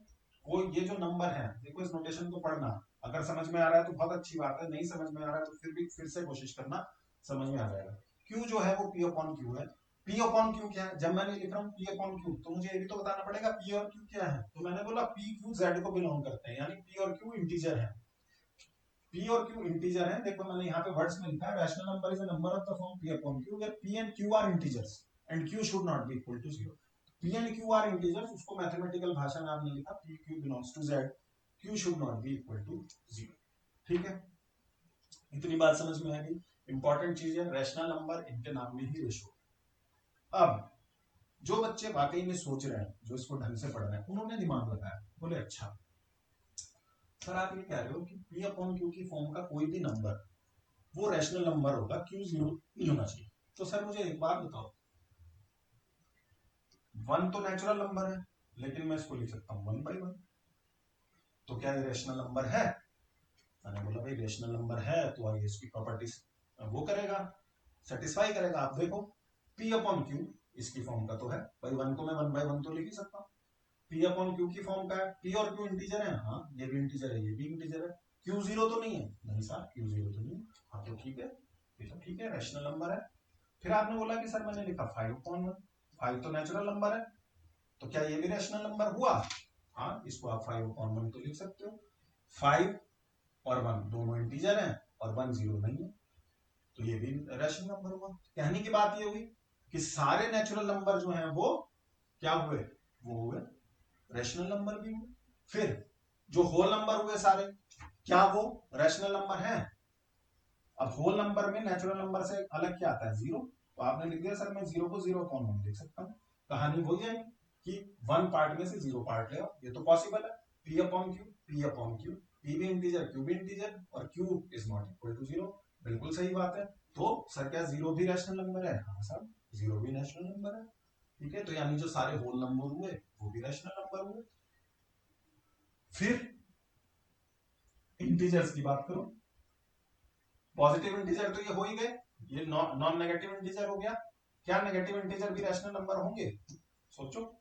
कोई ये जो नंबर है, देखो इस नोटेशन को पढ़ना, अगर समझ में आ रहा है तो बहुत अच्छी बात है, नहीं समझ में आ रहा है तो फिर भी फिर से कोशिश करना, समझ में आ जाएगा। Q जो है वो P अपॉन Q है। P अपॉन Q क्या है, जब मैंने लिख रहा हूँ P अपॉन Q तो मुझे ये भी तो बताना पड़ेगा P और Q क्या है, तो मैंने बोला P Q Z को बिलोंग करते हैं, यानी P और Q इंटीजर है, P और Q इंटीजर है। देखो मैंने यहाँ पे वर्ड्स में लिखा है rational number is a number of the form P upon Q where P and Q are integers and Q should not be equal to 0। P and Q are integers, उसको mathematical भाषा में आपने लिखा P Q belongs to Z, Q should not be equal to 0, ठीक है, इतनी बात समझ में आ गई। इंपॉर्टेंट चीज है रैशनल नंबर, इनके नाम में ही रेशो। अब जो बच्चे वाकई में सोच रहे हैं, जो इसको ढंग से पढ़ रहे हैं, उन्होंने दिमाग लगाया, बोले अच्छा सर आप ये कह रहे हो कि P अपॉन Q की फॉर्म का कोई भी नंबर वो रैशनल नंबर होगा, Q 0 नहीं होना चाहिए, तो सर मुझे एक बात बताओ, 1 तो नेचुरल नंबर है लेकिन मैं इसको लिख सकता हूं 1/1, तो क्या ये रैशनल नंबर है, मैंने बोला भाई रेशनल नंबर है तो आइए इसकी प्रॉपर्टीज वो करेगा, सेटिस्फाई करेगा। आप देखो P अपॉन Q इसकी फॉर्म का तो है भाई, 1 को मैं 1/1 तो लिख ही सकता हूँ। P अपॉन Q की फॉर्म का है, P और Q इंटीजर है, हाँ ये भी इंटीजर है ये भी इंटीजर है। Q जीरो तो नहीं है, नहीं सर Q जीरो तो नहीं है, हाँ तो ठीक है, ये तो ठीक है, रैशनल नंबर है। फिर आपने बोला कि सर मैंने लिखा 5/1, 5 तो नेचुरल नंबर है, तो क्या ये भी रैशनल नंबर हुआ? हाँ इसको आप 5/1 तो लिख सकते हो। 5 और 1 दोनों इंटीजर हैं और 1 जीरो नहीं है, तो ये भी रैशनल नंबर हुआ। कहने की बात ये हुई कि सारे नेचुरल नंबर जो हैं वो क्या हुए, वो हुए रैशनल नंबर भी हुए। फिर जो होल नंबर हुए सारे, क्या वो रैशनल नंबर है? अब होल नंबर में नेचुरल नंबर से अलग क्या आता है, जीरो, तो आपने लिख दिया सर मैं जीरो को 0/1 लिख सकता हूँ। कहानी वही है कि 1 पार्ट में से 0 पार्ट ले आओ, ये तो पॉसिबल है। P upon Q, P upon Q, P भी इंटीजर Q भी इंटीजर और Q is not equal to 0, बिल्कुल सही बात है। तो सर क्या जीरो भी रैशनल नंबर है? हाँ सर जीरो भी नेचुरल नंबर है, ठीक है। तो यानी जो सारे होल नंबर हुए वो भी रैशनल नंबर हुए। फिर इंटीजर्स की बात करो, पॉजिटिव इंटीजर तो ये हो ही गए, ये नॉन नेगेटिव इंटीजर हो गया। क्या नेगेटिव इंटीजर भी रैशनल नंबर होंगे? सोचो।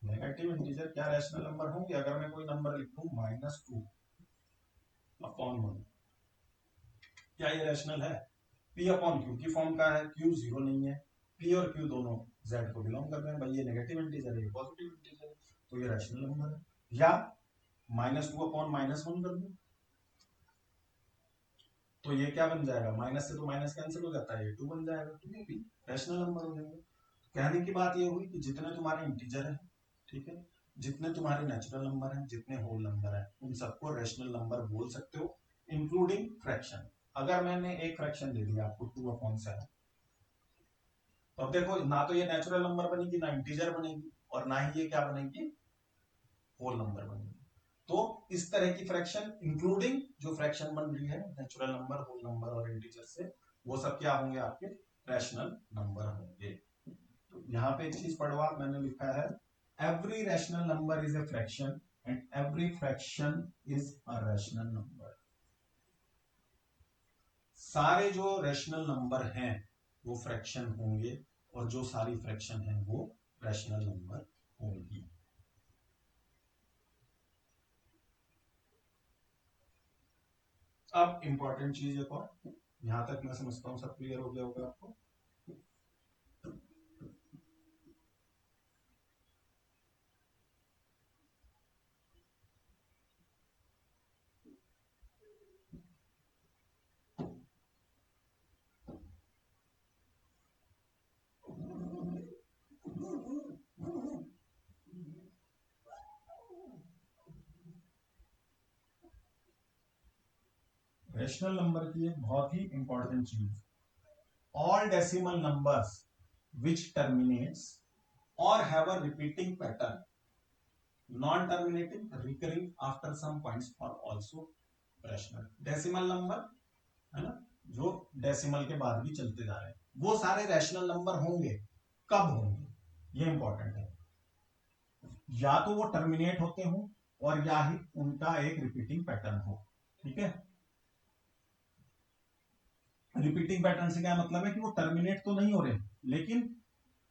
नेगेटिव इंटीजर क्या रैशनल नंबर होंगे? अगर मैं कोई नंबर लिखूं -2/1, क्या ये रैशनल है? P अपॉन Q की फॉर्म का है, Q जीरो नहीं है, P और Q दोनों Z को बिलोंग कर रहे हैं, भाई ये नेगेटिव इंटीजर है ये पॉजिटिव इंटीजर है, तो ये रैशनल नंबर है। या -2/-1 कर दूं तो ये क्या बन जाएगा, माइनस से तो माइनस कैंसिल हो जाता है, ये 2 बन जाएगा, तो ये भी रैशनल नंबर हो जाएंगे। कहने की बात ये हुई कि जितने तुम्हारे इंटीजर हैं, ठीक है, जितने तुम्हारे नेचुरल नंबर हैं, जितने होल नंबर हैं, उन सबको रैशनल नंबर बोल सकते हो, इंक्लूडिंग फ्रैक्शन। अगर मैंने एक फ्रैक्शन दे दिया आपको 2/7, तो अब देखो ना तो ये नेचुरल नंबर बनेगी ना इंटीजर बनेगी और ना ही ये क्या बनेगी, होल नंबर बनेगी। तो इस तरह की फ्रैक्शन इंक्लूडिंग जो फ्रैक्शन बन रही है नेचुरल नंबर, होल नंबर और इंटीजर से, वो सब क्या होंगे, आपके रैशनल नंबर होंगे। तो यहाँ पे एक चीज पढ़ो आप, मैंने लिखा है every rational number is a fraction and every fraction is a rational number. सारे जो रैशनल नंबर हैं वो फ्रैक्शन होंगे और जो सारी फ्रैक्शन है वो रैशनल नंबर होंगी। अब इंपॉर्टेंट चीज एक और, यहां तक मैं समझता हूं सब क्लियर हो गया होगा आपको। रैशनल नंबर की एक बहुत ही इंपॉर्टेंट चीज, all decimal numbers which terminates or have a repeating pattern, non-terminating, recurring after some points are also rational। Decimal number है ना, जो डेसिमल के बाद भी चलते जा रहे हैं, वो सारे रैशनल नंबर होंगे। कब होंगे ये इंपॉर्टेंट है, या तो वो टर्मिनेट होते हो और या ही उनका एक रिपीटिंग पैटर्न हो, ठीक है। रिपीटिंग पैटर्न से क्या मतलब है कि वो टर्मिनेट तो नहीं हो रहे लेकिन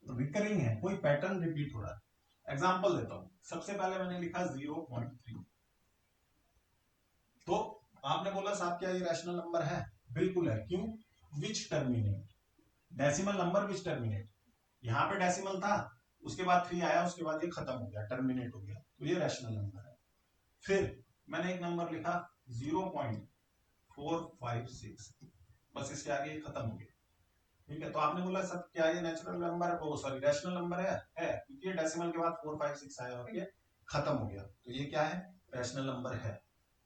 रिकरिंग है, कोई पैटर्न रिपीट हो रहा है। एग्जांपल देता हूं, सबसे पहले मैंने लिखा 0.3, तो आपने बोला साहब क्या ये रैशनल नंबर है? बिल्कुल है, क्यों? Which terminate, decimal number which terminate, यहां पे डेसिमल था, उसके बाद 3 आया, उसके बाद ये खत्म हो गया, टर्मिनेट हो गया, तो ये रैशनल नंबर है। फिर मैंने एक नंबर लिखा 0.456, बस इसके आगे ये खत्म हो गया, ठीक है। तो आपने बोला सब क्या ये नेचुरल नंबर है, सॉरी रैशनल नंबर है क्योंकि ये डेसिमल के बाद 456 आया और ये खत्म हो गया, तो ये क्या है, रैशनल नंबर है।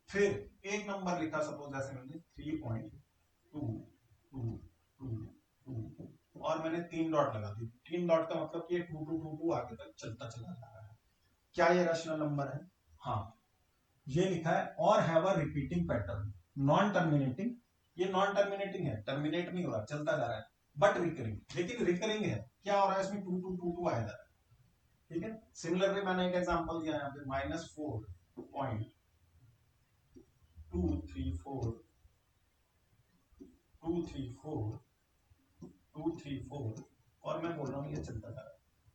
फिर एक नंबर लिखा सपोज ऐसे मैंने 3.22222 और मैंने 3 डॉट लगा दी, 3 डॉट का मतलब कि 2222 आगे तक चलता चला जा रहा है, क्या ये रैशनल नंबर है? हाँ, ये लिखा है और have a repeating pattern, non terminating, ये नॉन टर्मिनेटिंग है, टर्मिनेट नहीं हो रहा, चलता जा रहा है, बट रिकरिंग, लेकिन रिकरिंग है, क्या हो रहा है इसमें 2222 आया जा रहा है, ठीक है। सिमिलरली मैंने एक एग्जांपल दिया यहाँ पे -4.234 और मैं बोल रहा हूँ ये चलता जा रहा है,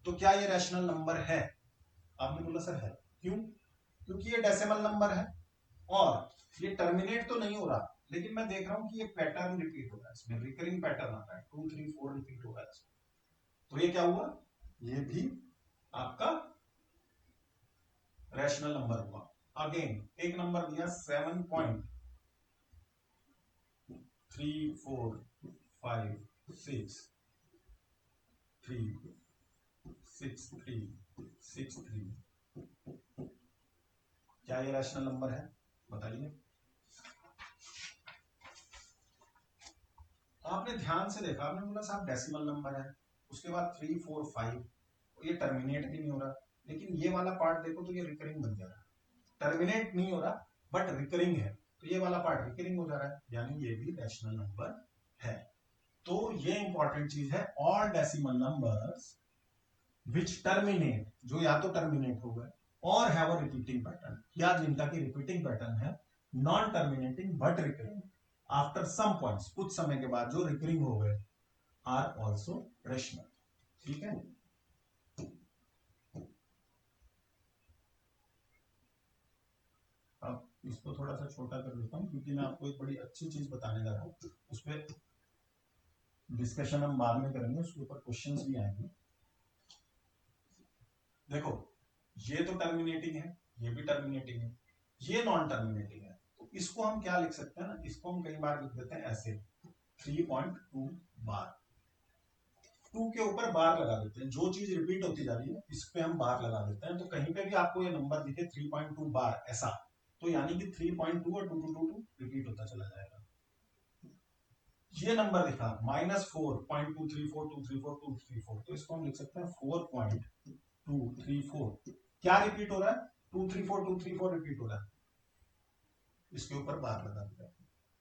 तो क्या ये रैशनल नंबर है? आपने बोला सर है। क्यों? क्योंकि ये डेसिमल नंबर है और ये टर्मिनेट तो नहीं हो रहा, लेकिन मैं देख रहा हूं कि ये पैटर्न रिपीट हो रहा है, इसमें रिकरिंग पैटर्न आ रहा है, 2 3 4 रिपीट हो रहा है। तो ये क्या हुआ? ये भी आपका रैशनल नंबर हुआ। अगेन एक नंबर दिया 7.3456363363। क्या ये रैशनल नंबर है? बताइए। आपने ध्यान से देखा, आपने बोला साहब डेसिमल नंबर है, उसके बाद 3 4 5, ये टर्मिनेट भी नहीं हो रहा, लेकिन ये वाला पार्ट देखो तो ये रिकरिंग बन जा रहा है। टर्मिनेट नहीं हो रहा बट रिकरिंग है, तो ये वाला पार्ट रिकरिंग हो जा रहा है, यानी ये भी रैशनल नंबर है। तो ये इंपॉर्टेंट चीज है, all decimal numbers which terminate, जो या तो टर्मिनेट हो गए और हैव अ रिपीटिंग पैटर्न, या जिनका की रिपीटिंग पैटर्न है, non terminating but recurring after some points, कुछ समय के बाद जो रिकरिंग हो गए, आर ऑल्सो रैशनल। ठीक है। अब इसको थोड़ा सा छोटा कर देता हूं, क्योंकि मैं आपको एक बड़ी अच्छी चीज बताने जा रहा हूं, उस पर डिस्कशन हम बाद में करेंगे, उसके ऊपर क्वेश्चंस भी आएंगे। देखो ये तो टर्मिनेटिंग है, ये भी टर्मिनेटिंग है, ये नॉन टर्मिनेटिंग है, तो इसको हम क्या लिख सकते हैं ना, इसको हम कई बार लिख देते हैं ऐसे 3.2 बार, 2 के ऊपर बार लगा देते हैं, जो चीज रिपीट होती जा रही है इस पे हम बार लगा देते हैं। तो कहीं पे भी आपको ये नंबर दिखे 3.2 बार ऐसा, तो यानी कि 3.2 और 2 रिपीट होता चला जाएगा। ये नंबर दिखा -4.234234, तो इसको हम लिख सकते हैं 4.234। क्या रिपीट हो रहा है? 234 रिपीट हो रहा है, इसके ऊपर बार लगा दिया।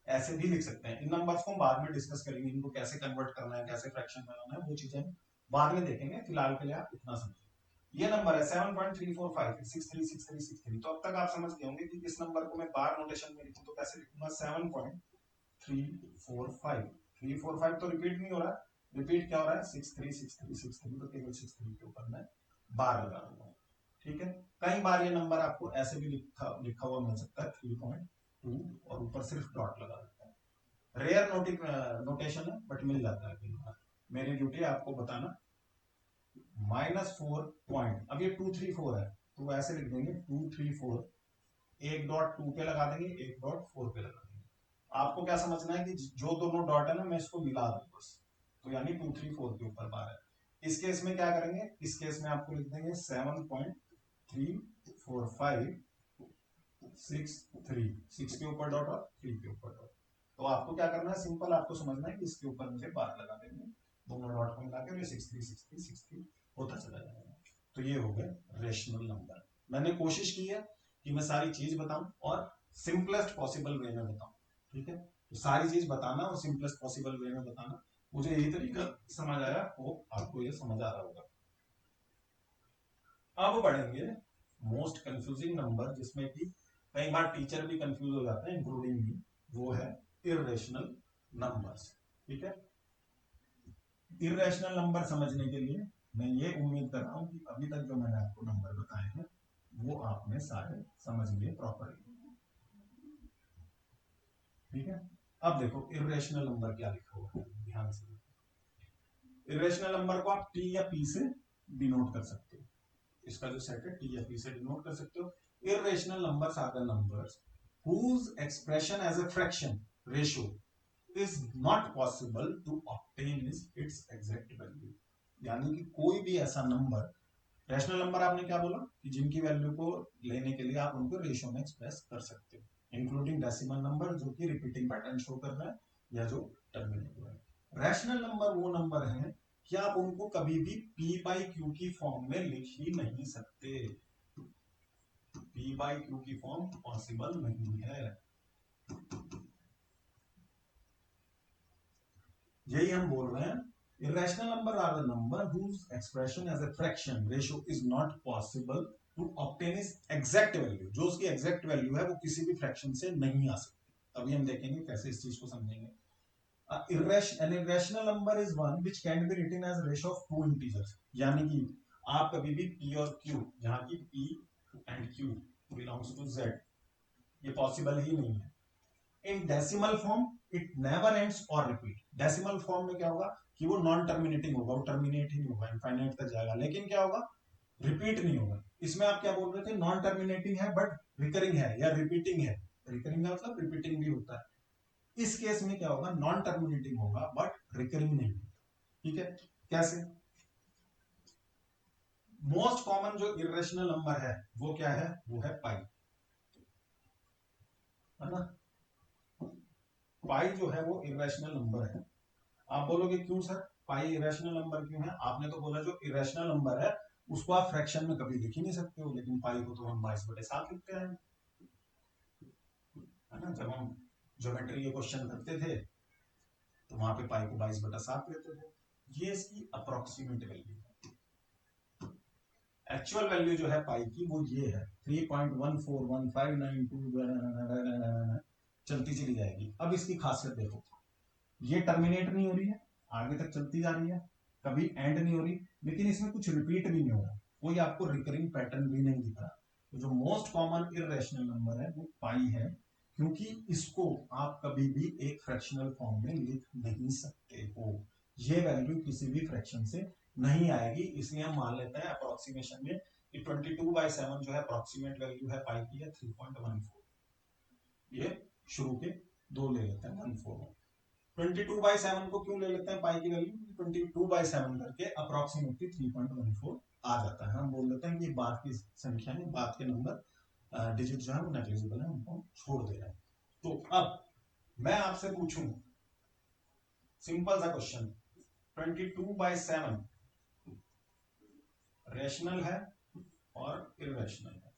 ऐसे भी लिख सकते हैं। इन नंबर्स को हम बाद में डिस्कस करेंगे, इनको कैसे कन्वर्ट करना है, कैसे फ्रैक्शन बनाना है, वो चीजें बाद में देखेंगे। फिलहाल के लिए आप इतना समझिए। ये नंबर है 7.345636363। तो अब तक आप समझ गए होंगे कि इस नंबर को मैं बार नोटेशन में लिखूं तो कैसे लिखूंगा। 7.345 345 तो रिपीट नहीं हो रहा, रिपीट क्या हो रहा है 636363, तो केवल 63 के ऊपर मैं बार लगा दूंगा। ठीक है। कई बार ये नंबर आपको ऐसे भी लिखा हुआ मिल सकता है 3.2 और ऊपर सिर्फ डॉट लगा देता है। रेयर नोटेशन है बट मिल जाता है कई बार। मेरी ड्यूटी है आपको बताना। -4 पॉइंट, अब ये 234 है तो ऐसे लिख देंगे 234, एक डॉट 2 पे लगा देंगे, एक डॉट 4 पे लगा देंगे। आपको क्या समझना है कि जो दोनों डॉट है ना मैं इसको मिला दूं बस, तो यानी 234 के ऊपर बार है। इस केस में क्या करेंगे, इस केस में आपको लिख देंगे 7.34563, 6 के ऊपर डॉट और 3 के ऊपर डॉट। तो आपको क्या करना है, सिंपल आपको समझना है कि इसके ऊपर मुझे बार लगा देंगे, दोनों डॉट को मिला के 636363 होता चला जाएगा। तो ये हो गए रेशनल नंबर। मैंने कोशिश की है कि मैं सारी चीज बताऊं और सिंपलेस्ट पॉसिबल वे में बताऊं। ठीक है। तो सारी चीज बताना और सिंपलेस्ट पॉसिबल वे में बताना, मुझे यही तरीका समझ आया, वो आपको ये समझ आ रहा होगा। अब बढ़ेंगे मोस्ट कंफ्यूजिंग नंबर, जिसमें कि कई बार टीचर भी कंफ्यूज हो जाते हैं इंक्लूडिंग मी, वो है इर्रेशनल नंबर्स। ठीक है। इर्रेशनल नंबर समझने के लिए मैं ये उम्मीद कर रहा हूं कि अभी तक जो मैंने आपको नंबर बताए हैं वो आपने सारे समझ लिए प्रॉपरली। ठीक है। अब देखो इर्रेशनल नंबर क्या लिखा हुआ है, ध्यान से। इर्रेशनल नंबर को आप टी या पी से डिनोट कर सकते हो, इसका जो सेट है टी या पी से डिनोट कर सकते हो। Irrational numbers are the numbers whose expression as a fraction ratio is not possible to obtain its exact value। यानी कि कोई भी ऐसा नंबर, रैशनल नंबर आपने क्या बोला कि जिनकी वैल्यू को लेने के लिए आप उनको रेशियो में एक्सप्रेस कर सकते हो, इंक्लूडिंग डेसिमल नंबर जो कि रिपीटिंग पैटर्न शो कर रहा है या जो टर्मिनेट हुआ है। रैशनल नंबर वो नंबर है कि आप उनको कभी भी p बाई क्यू की फॉर्म में लिख ही नहीं सकते। p बाई क्यू की फॉर्म पॉसिबल नहीं है। यही हम बोल रहे हैं Irrational number are the number whose expression as a fraction ratio is not possible to obtain is exact value. जो उसकी exact value है वो किसी भी fraction से नहीं आ सकती। अभी हम देखेंगे कैसे इस चीज को समझेंगे। An irrational number is one which can be written as ratio of two integers. यानी कि आप कभी भी p और q, जहां की p and q belongs to z, ये पॉसिबल ही नहीं है। In decimal form it never ends और रिपीट। डेसिमल फॉर्म में क्या होगा कि वो नॉन टर्मिनेटिंग होगा, वो टर्मिनेट ही नहीं होगा, इनफाइनाइट तक जाएगा, लेकिन क्या होगा, रिपीट नहीं होगा। इसमें आप क्या बोल रहे थे, नॉन टर्मिनेटिंग है बट रिकरिंग है या रिपीटिंग है। रिकरिंग का मतलब रिपीटिंग भी होता है। इस केस में क्या होगा, नॉन टर्मिनेटिंग होगा बट रिकरिंग नहीं। ठीक है, कैसे? मोस्ट कॉमन जो इरेशनल नंबर है वो क्या है, वो है पाई, है ना। पाई जो है वो इरेशनल नंबर है। आप बोलोगे क्यों सर, पाई इरेशनल नंबर क्यों है? आपने तो बोला जो इरेशनल नंबर है उसको आप फ्रैक्शन में कभी लिख ही नहीं सकते हो, लेकिन पाई को तो हम 22/7 लिखते हैं, है ना। जब हम ज्योमेट्री के क्वेश्चन करते थे तो वहां पे पाई को 22/7 लेते थे। ये इसकी अप्रोक्सीमेट वैल्यू है। एक्चुअल वैल्यू जो है पाई की वो ये है 3.141592 चलती चली जाएगी। अब इसकी खासियत देखो, ये टर्मिनेट नहीं हो रही है, आगे तक चलती जा रही है, कभी एंड नहीं हो रही, लेकिन इसमें कुछ रिपीट भी नहीं हो रहा, कोई आपको रिकरिंग पैटर्न भी नहीं दिख रहा। तो जो मोस्ट कॉमन इरेशनल नंबर है वो पाई है, क्योंकि इसको आप कभी भी एक फ्रैक्शनल फॉर्म में लिख नहीं सकते हो। ये वैल्यू किसी भी फ्रैक्शन से नहीं आएगी, इसलिए हम मान लेते हैं अप्रोक्सीमेशन में कि 22/7 जो है अप्रोक्सीमेट वैल्यू है पाई की है 3.14। ये शुरू के दो ले लेते हैं 14। 22/7 को क्यों ले लेते हैं पाई की वैल्यू, 22/7 करके अप्रोक्सीमेटली 3.14 आ जाता है। हम बोल देते हैं कि बाद की संख्या में, बाद के नंबर डिजिट जो है वो नेग्लिजिबल है, उनको छोड़ दे रहे हैं। तो अब मैं आपसे पूछूं सिंपल सा क्वेश्चन, 22/7 रेशनल है और इरेशनल है,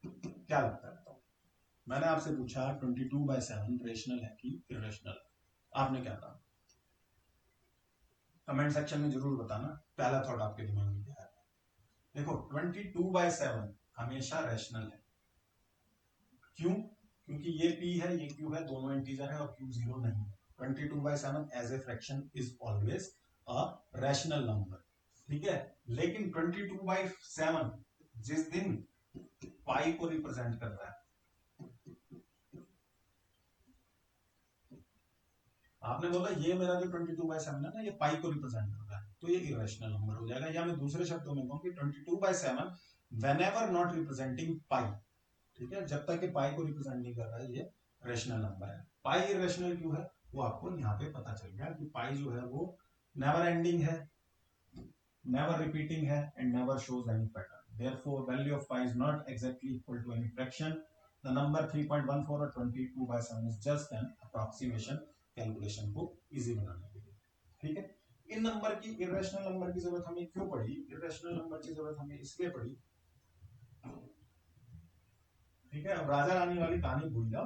क्या लगता है? मैंने आपसे पूछा 22/7 रेशनल है कि इरेशनल, आपने क्या कहा? कमेंट सेक्शन में जरूर बताना पहला थॉट आपके दिमाग में क्या है। देखो 22/7 हमेशा रेशनल है। क्यों? क्योंकि ये p है, ये q है, दोनों इंटीजर है और q 0 नहीं है। 22/7 as a fraction is always a rational number, ठीक है। लेकिन 22/7 जिस दिन पाई को रिप्रेजेंट कर रहा है, आपने बोला ये मेरा जो 22/7 है ना, ये पाई को रिप्रेजेंट कर रहा है, तो ये इरेशनल नंबर हो जाएगा। या मैं दूसरे शब्दों में कहूं कि 22/7 व्हेनेवर नॉट रिप्रेजेंटिंग पाई, ठीक है, जब तक ये पाई को रिप्रेजेंट नहीं कर रहा है, ये रेशनल नंबर है। पाई इरेशनल क्यों है वो आपको यहाँ पे पता चल गया कि पाई जो है वो नेवर एंडिंग है, नेवर रिपीटिंग है and never shows any pattern. Therefore, value of pi is not exactly equal to any fraction. The number 3.14 और 22/7 is just an approximation calculation को इजी बनाने के लिए, ठीक है। इन नंबर की, इरेशनल नंबर की जरूरत हमें क्यों पड़ी? इरेशनल नंबर की जरूरत हमें इसलिए पड़ी, ठीक है। अब राजा रानी वाली कहानी भूल जाओ,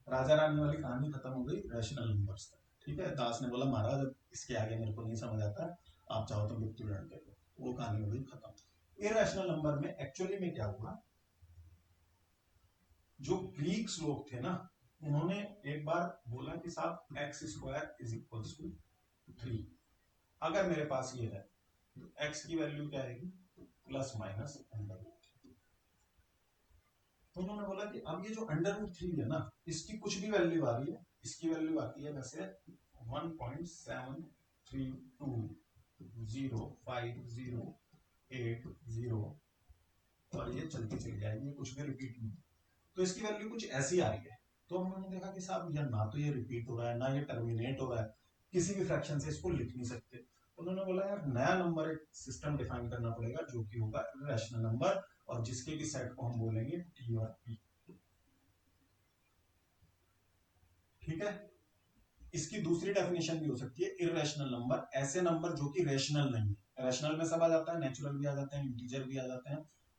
राजा रानी वाली कहानी खत्म हो गई रैशनल नंबर्स तक, ठीक है। दास ने बोला महाराज इसके आगे मेरे को नहीं समझ आता, आप चाहो तो मृत्यु दंड दे दो, वो कहानी हो गई खत्म। इरेशनल नंबर में एक्चुअली में क्या हुआ, जो ग्रीक्स लोग थे ना, उन्होंने एक बार बोला कि साहब x² = 3। अगर मेरे पास ये है तो x की वैल्यू क्या आएगी, ±√। तो उन्होंने बोला कि अब ये जो √3 है ना, इसकी कुछ भी वैल्यू आ रही है, इसकी वैल्यू आती है वैसे 1.73205080 और ये चलती चली जाएगी, ये कुछ भी रिपीट नहीं। तो इसकी वैल्यू कुछ ऐसी आ रही है। तो हमने देखा कि साहब यार ना तो ये रिपीट हो रहा है, ना ये टर्मिनेट हो रहा है, किसी भी फ्रैक्शन से इसको लिख नहीं सकते। उन्होंने बोला यार नया नंबर एक सिस्टम डिफाइन करना पड़ेगा जो कि होगा रैशनल नंबर, और जिसके भी सेट को हम बोलेंगे टी और पी, ठीक है। इसकी दूसरी डेफिनेशन भी हो सकती है इरेशनल नंबर, ऐसे नंबर जो कि रेशनल नहीं है। रेशनल में सब आ जाता है, नेचुरल भी आ जाते हैं, इंटीजर भी आ जाते हैं,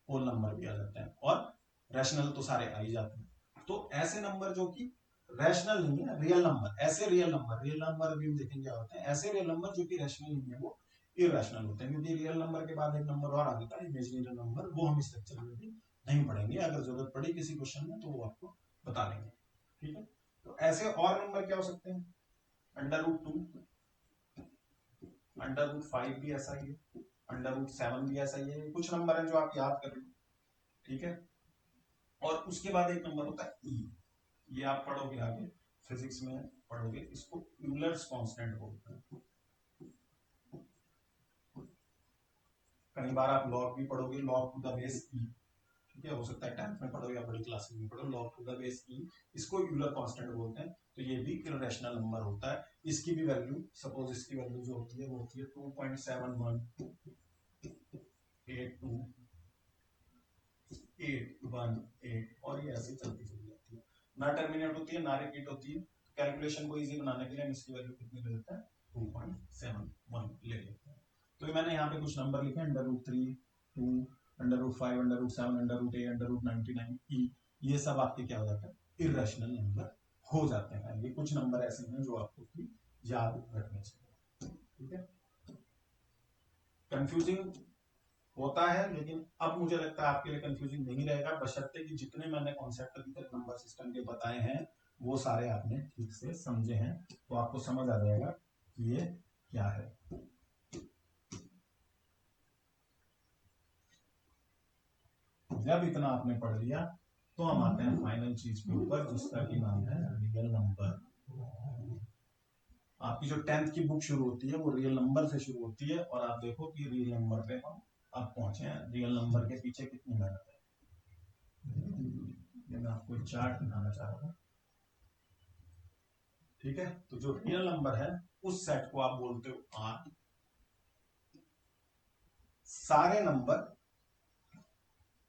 होल नंबर भी आ जाते हैं, और रैशनल तो सारे आ ही जाते हैं। तो ऐसे नंबर जो कि रैशनल नहीं है, रियल नंबर, ऐसे रियल नंबर भी हम देखेंगे क्या होते हैं, ऐसे रियल नंबर जो कि रैशनल नहीं है वो इरेशनल होते हैं, क्योंकि रियल नंबर के बाद एक नंबर और आ जाता है इमेजिनरी नंबर, वो हम इस लेक्चर में भी नहीं पढ़ेंगे, अगर जरूरत पड़ी किसी क्वेश्चन में तो वो आपको बता देंगे, ठीक है। तो ऐसे और नंबर क्या हो सकते हैं, √2, √5 भी ऐसा ही है, √7 भी ऐसा ही है, कुछ नंबर है जो आप याद कर लो, ठीक है। और उसके बाद एक नंबर होता है ई, ये आप पढ़ोगे आगे फिजिक्स में पढ़ोगे, इसको यूलर्स कांस्टेंट बोलते हैं, कई बार आप लॉग भी पढ़ोगे, लॉग टू द बेस ई, ठीक है, हो सकता है 10th में पढ़ो या बड़ी क्लासेस में पढ़ो, लॉग टू द बेस ई, इसको यूलर कांस्टेंट बोलते हैं। तो ये भी इरेशनल नंबर होता है, इसकी भी वैल्यू, सपोज इसकी वैल्यू जो होती है वो होती है 2.71828118 और ये ऐसे चलती चली जाती है, ना टर्मिनेट होती है ना रिपीट होती है। कैलकुलेशन को इजी बनाने के लिए हम इसकी वैल्यू कितनी ले लेते हैं, 2.71 ले लेते हैं। तो ये मैंने यहाँ पे कुछ नंबर लिखे, √3, 2, √5, √7, √8, √99 ई, ये सब आपके क्या हो जाते हैं, इरेशनल नंबर हो जाते हैं। ये कुछ नंबर ऐसे हैं जो आपको याद रखने चाहिए, ठीक है। कंफ्यूजिंग होता है, लेकिन अब मुझे लगता है आपके लिए कंफ्यूजिंग नहीं रहेगा, बशर्ते कि जितने मैंने कॉन्सेप्ट अभी तक नंबर सिस्टम के बताए हैं वो सारे आपने ठीक से समझे हैं, तो आपको समझ आ जाएगा कि ये क्या है। जब इतना आपने पढ़ लिया तो हम आते हैं फाइनल चीज के ऊपर, जिसका की नाम है रियल नंबर। आपकी जो 10th की बुक शुरू होती है वो रियल नंबर से शुरू होती है, और आप देखो कि रियल नंबर पे हम अब पहुंचे हैं। रियल नंबर के पीछे कितनी मेहनत है, मैं आपको एक चार्ट दिखाना चाह रहा हूँ, ठीक है। तो जो रियल नंबर है उस सेट को आप बोलते हो आर, सारे नंबर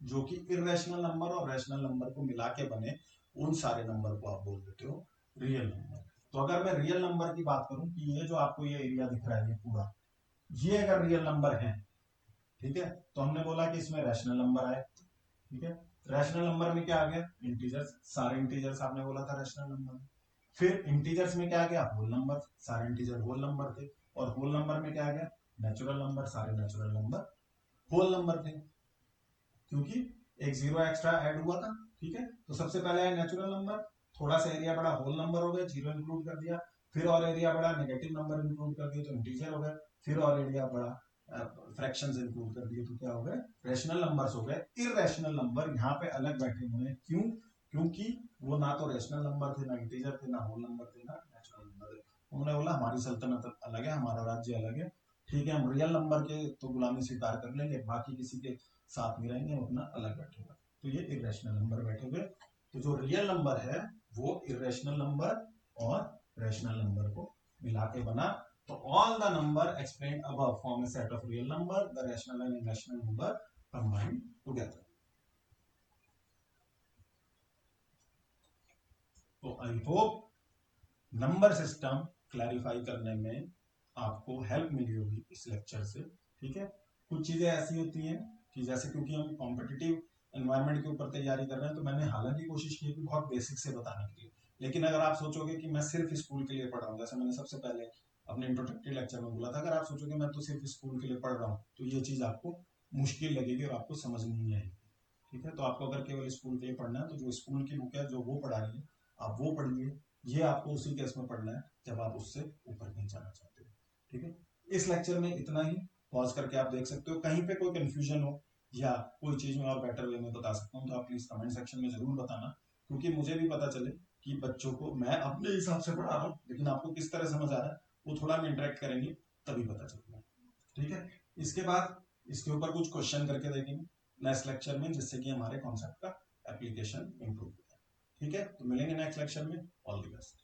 जो कि इरेशनल नंबर और रैशनल नंबर को मिला के बने उन सारे नंबर को आप बोल देते हो रियल नंबर। तो अगर मैं रियल नंबर की बात करूं कि ये जो आपको ये एरिया दिख रहा है ये पूरा, ये अगर रियल नंबर है, ठीक है, तो हमने बोला कि इसमें रैशनल नंबर आए, ठीक है। रैशनल नंबर में क्या आ गया, इंटीजर्स, सारे इंटीजर्स आपने बोला था रैशनल नंबर। फिर इंटीजर्स में क्या आ गया, होल नंबर, सारे इंटीजर होल नंबर थे। और होल नंबर में क्या आ गया, नेचुरल नंबर, सारे नेचुरल नंबर होल नंबर थे, क्योंकि एक जीरो एक्स्ट्रा ऐड हुआ था, ठीक है। तो सबसे पहले है नेचुरल नंबर, थोड़ा सा एरिया बड़ा होल नंबर हो गया, जीरो इंक्लूड कर दिया, फिर और एरिया बड़ा नेगेटिव नंबर इंक्लूड कर दिया तो इंटीजर हो गया, फिर और एरिया बड़ा फ्रैक्शंस इंक्लूड कर दिए तो क्या हो गए, रैशनल नंबर्स हो गए। इरेशनल नंबर यहाँ पे अलग बैठे हुए हैं, क्यों, क्योंकि वो ना तो रैशनल नंबर थे, ना इंटीजर थे, ना होल नंबर थे, ना नेचुरल नंबर थे। उन्होंने बोला हमारी सल्तनत अलग है, हमारा राज्य अलग है, ठीक है, हम रियल नंबर के तो गुलामी स्वीकार कर लेंगे, बाकी किसी के साथ में रहेंगे, अपना अलग बैठेगा। तो ये इरेशनल नंबर बैठे हुए। तो जो रियल नंबर है वो इरेशनल नंबर और रैशनल नंबर को मिला के बना। तो all the number explained above form a set of real number, the rational and irrational number combined together. तो I hope number system clarify करने में आपको हेल्प मिली होगी इस लेक्चर से, ठीक है। कुछ चीजें ऐसी होती हैं कि जैसे, क्योंकि हम कॉम्पिटिटिव एनवायरनमेंट के ऊपर तैयारी कर रहे हैं, तो मैंने हालांकि कोशिश की कि बहुत बेसिक से बताने के लिए, लेकिन अगर आप सोचोगे कि मैं सिर्फ स्कूल के लिए पढ़ रहा हूँ, जैसे मैंने सबसे पहले अपने इंट्रोडक्टरी लेक्चर में बोला था, अगर आप सोचोगे मैं तो सिर्फ स्कूल के लिए पढ़ रहा हूँ, तो ये चीज आपको मुश्किल लगेगी और आपको समझ नहीं आएगी, ठीक है। तो आपको अगर केवल स्कूल के लिए पढ़ना है तो जो स्कूल की बुक है जो वो पढ़ा रही है आप वो पढ़िए, ये आपको उसी केस में पढ़ना है जब आप उससे ऊपर नहीं जाना चाहते हो, ठीक है। इस लेक्चर में इतना ही, पॉज करके आप देख सकते हो, कहीं पे कोई कंफ्यूजन हो या कोई चीज में और बेटर वे में बता सकता हूँ तो आप प्लीज कमेंट सेक्शन में जरूर बताना, क्योंकि मुझे भी पता चले कि बच्चों को मैं अपने हिसाब से पढ़ा रहा हूँ, लेकिन आपको किस तरह समझ आ रहा है वो थोड़ा हम इंटरेक्ट करेंगे तभी पता चलेगा, ठीक है। इसके बाद इसके ऊपर कुछ क्वेश्चन करके देखेंगे नेक्स्ट लेक्चर में, जिससे कि हमारे कॉन्सेप्ट का एप्लीकेशन इंप्रूव हो जाए, ठीक है। तो मिलेंगे नेक्स्ट लेक्चर में, ऑल द बेस्ट।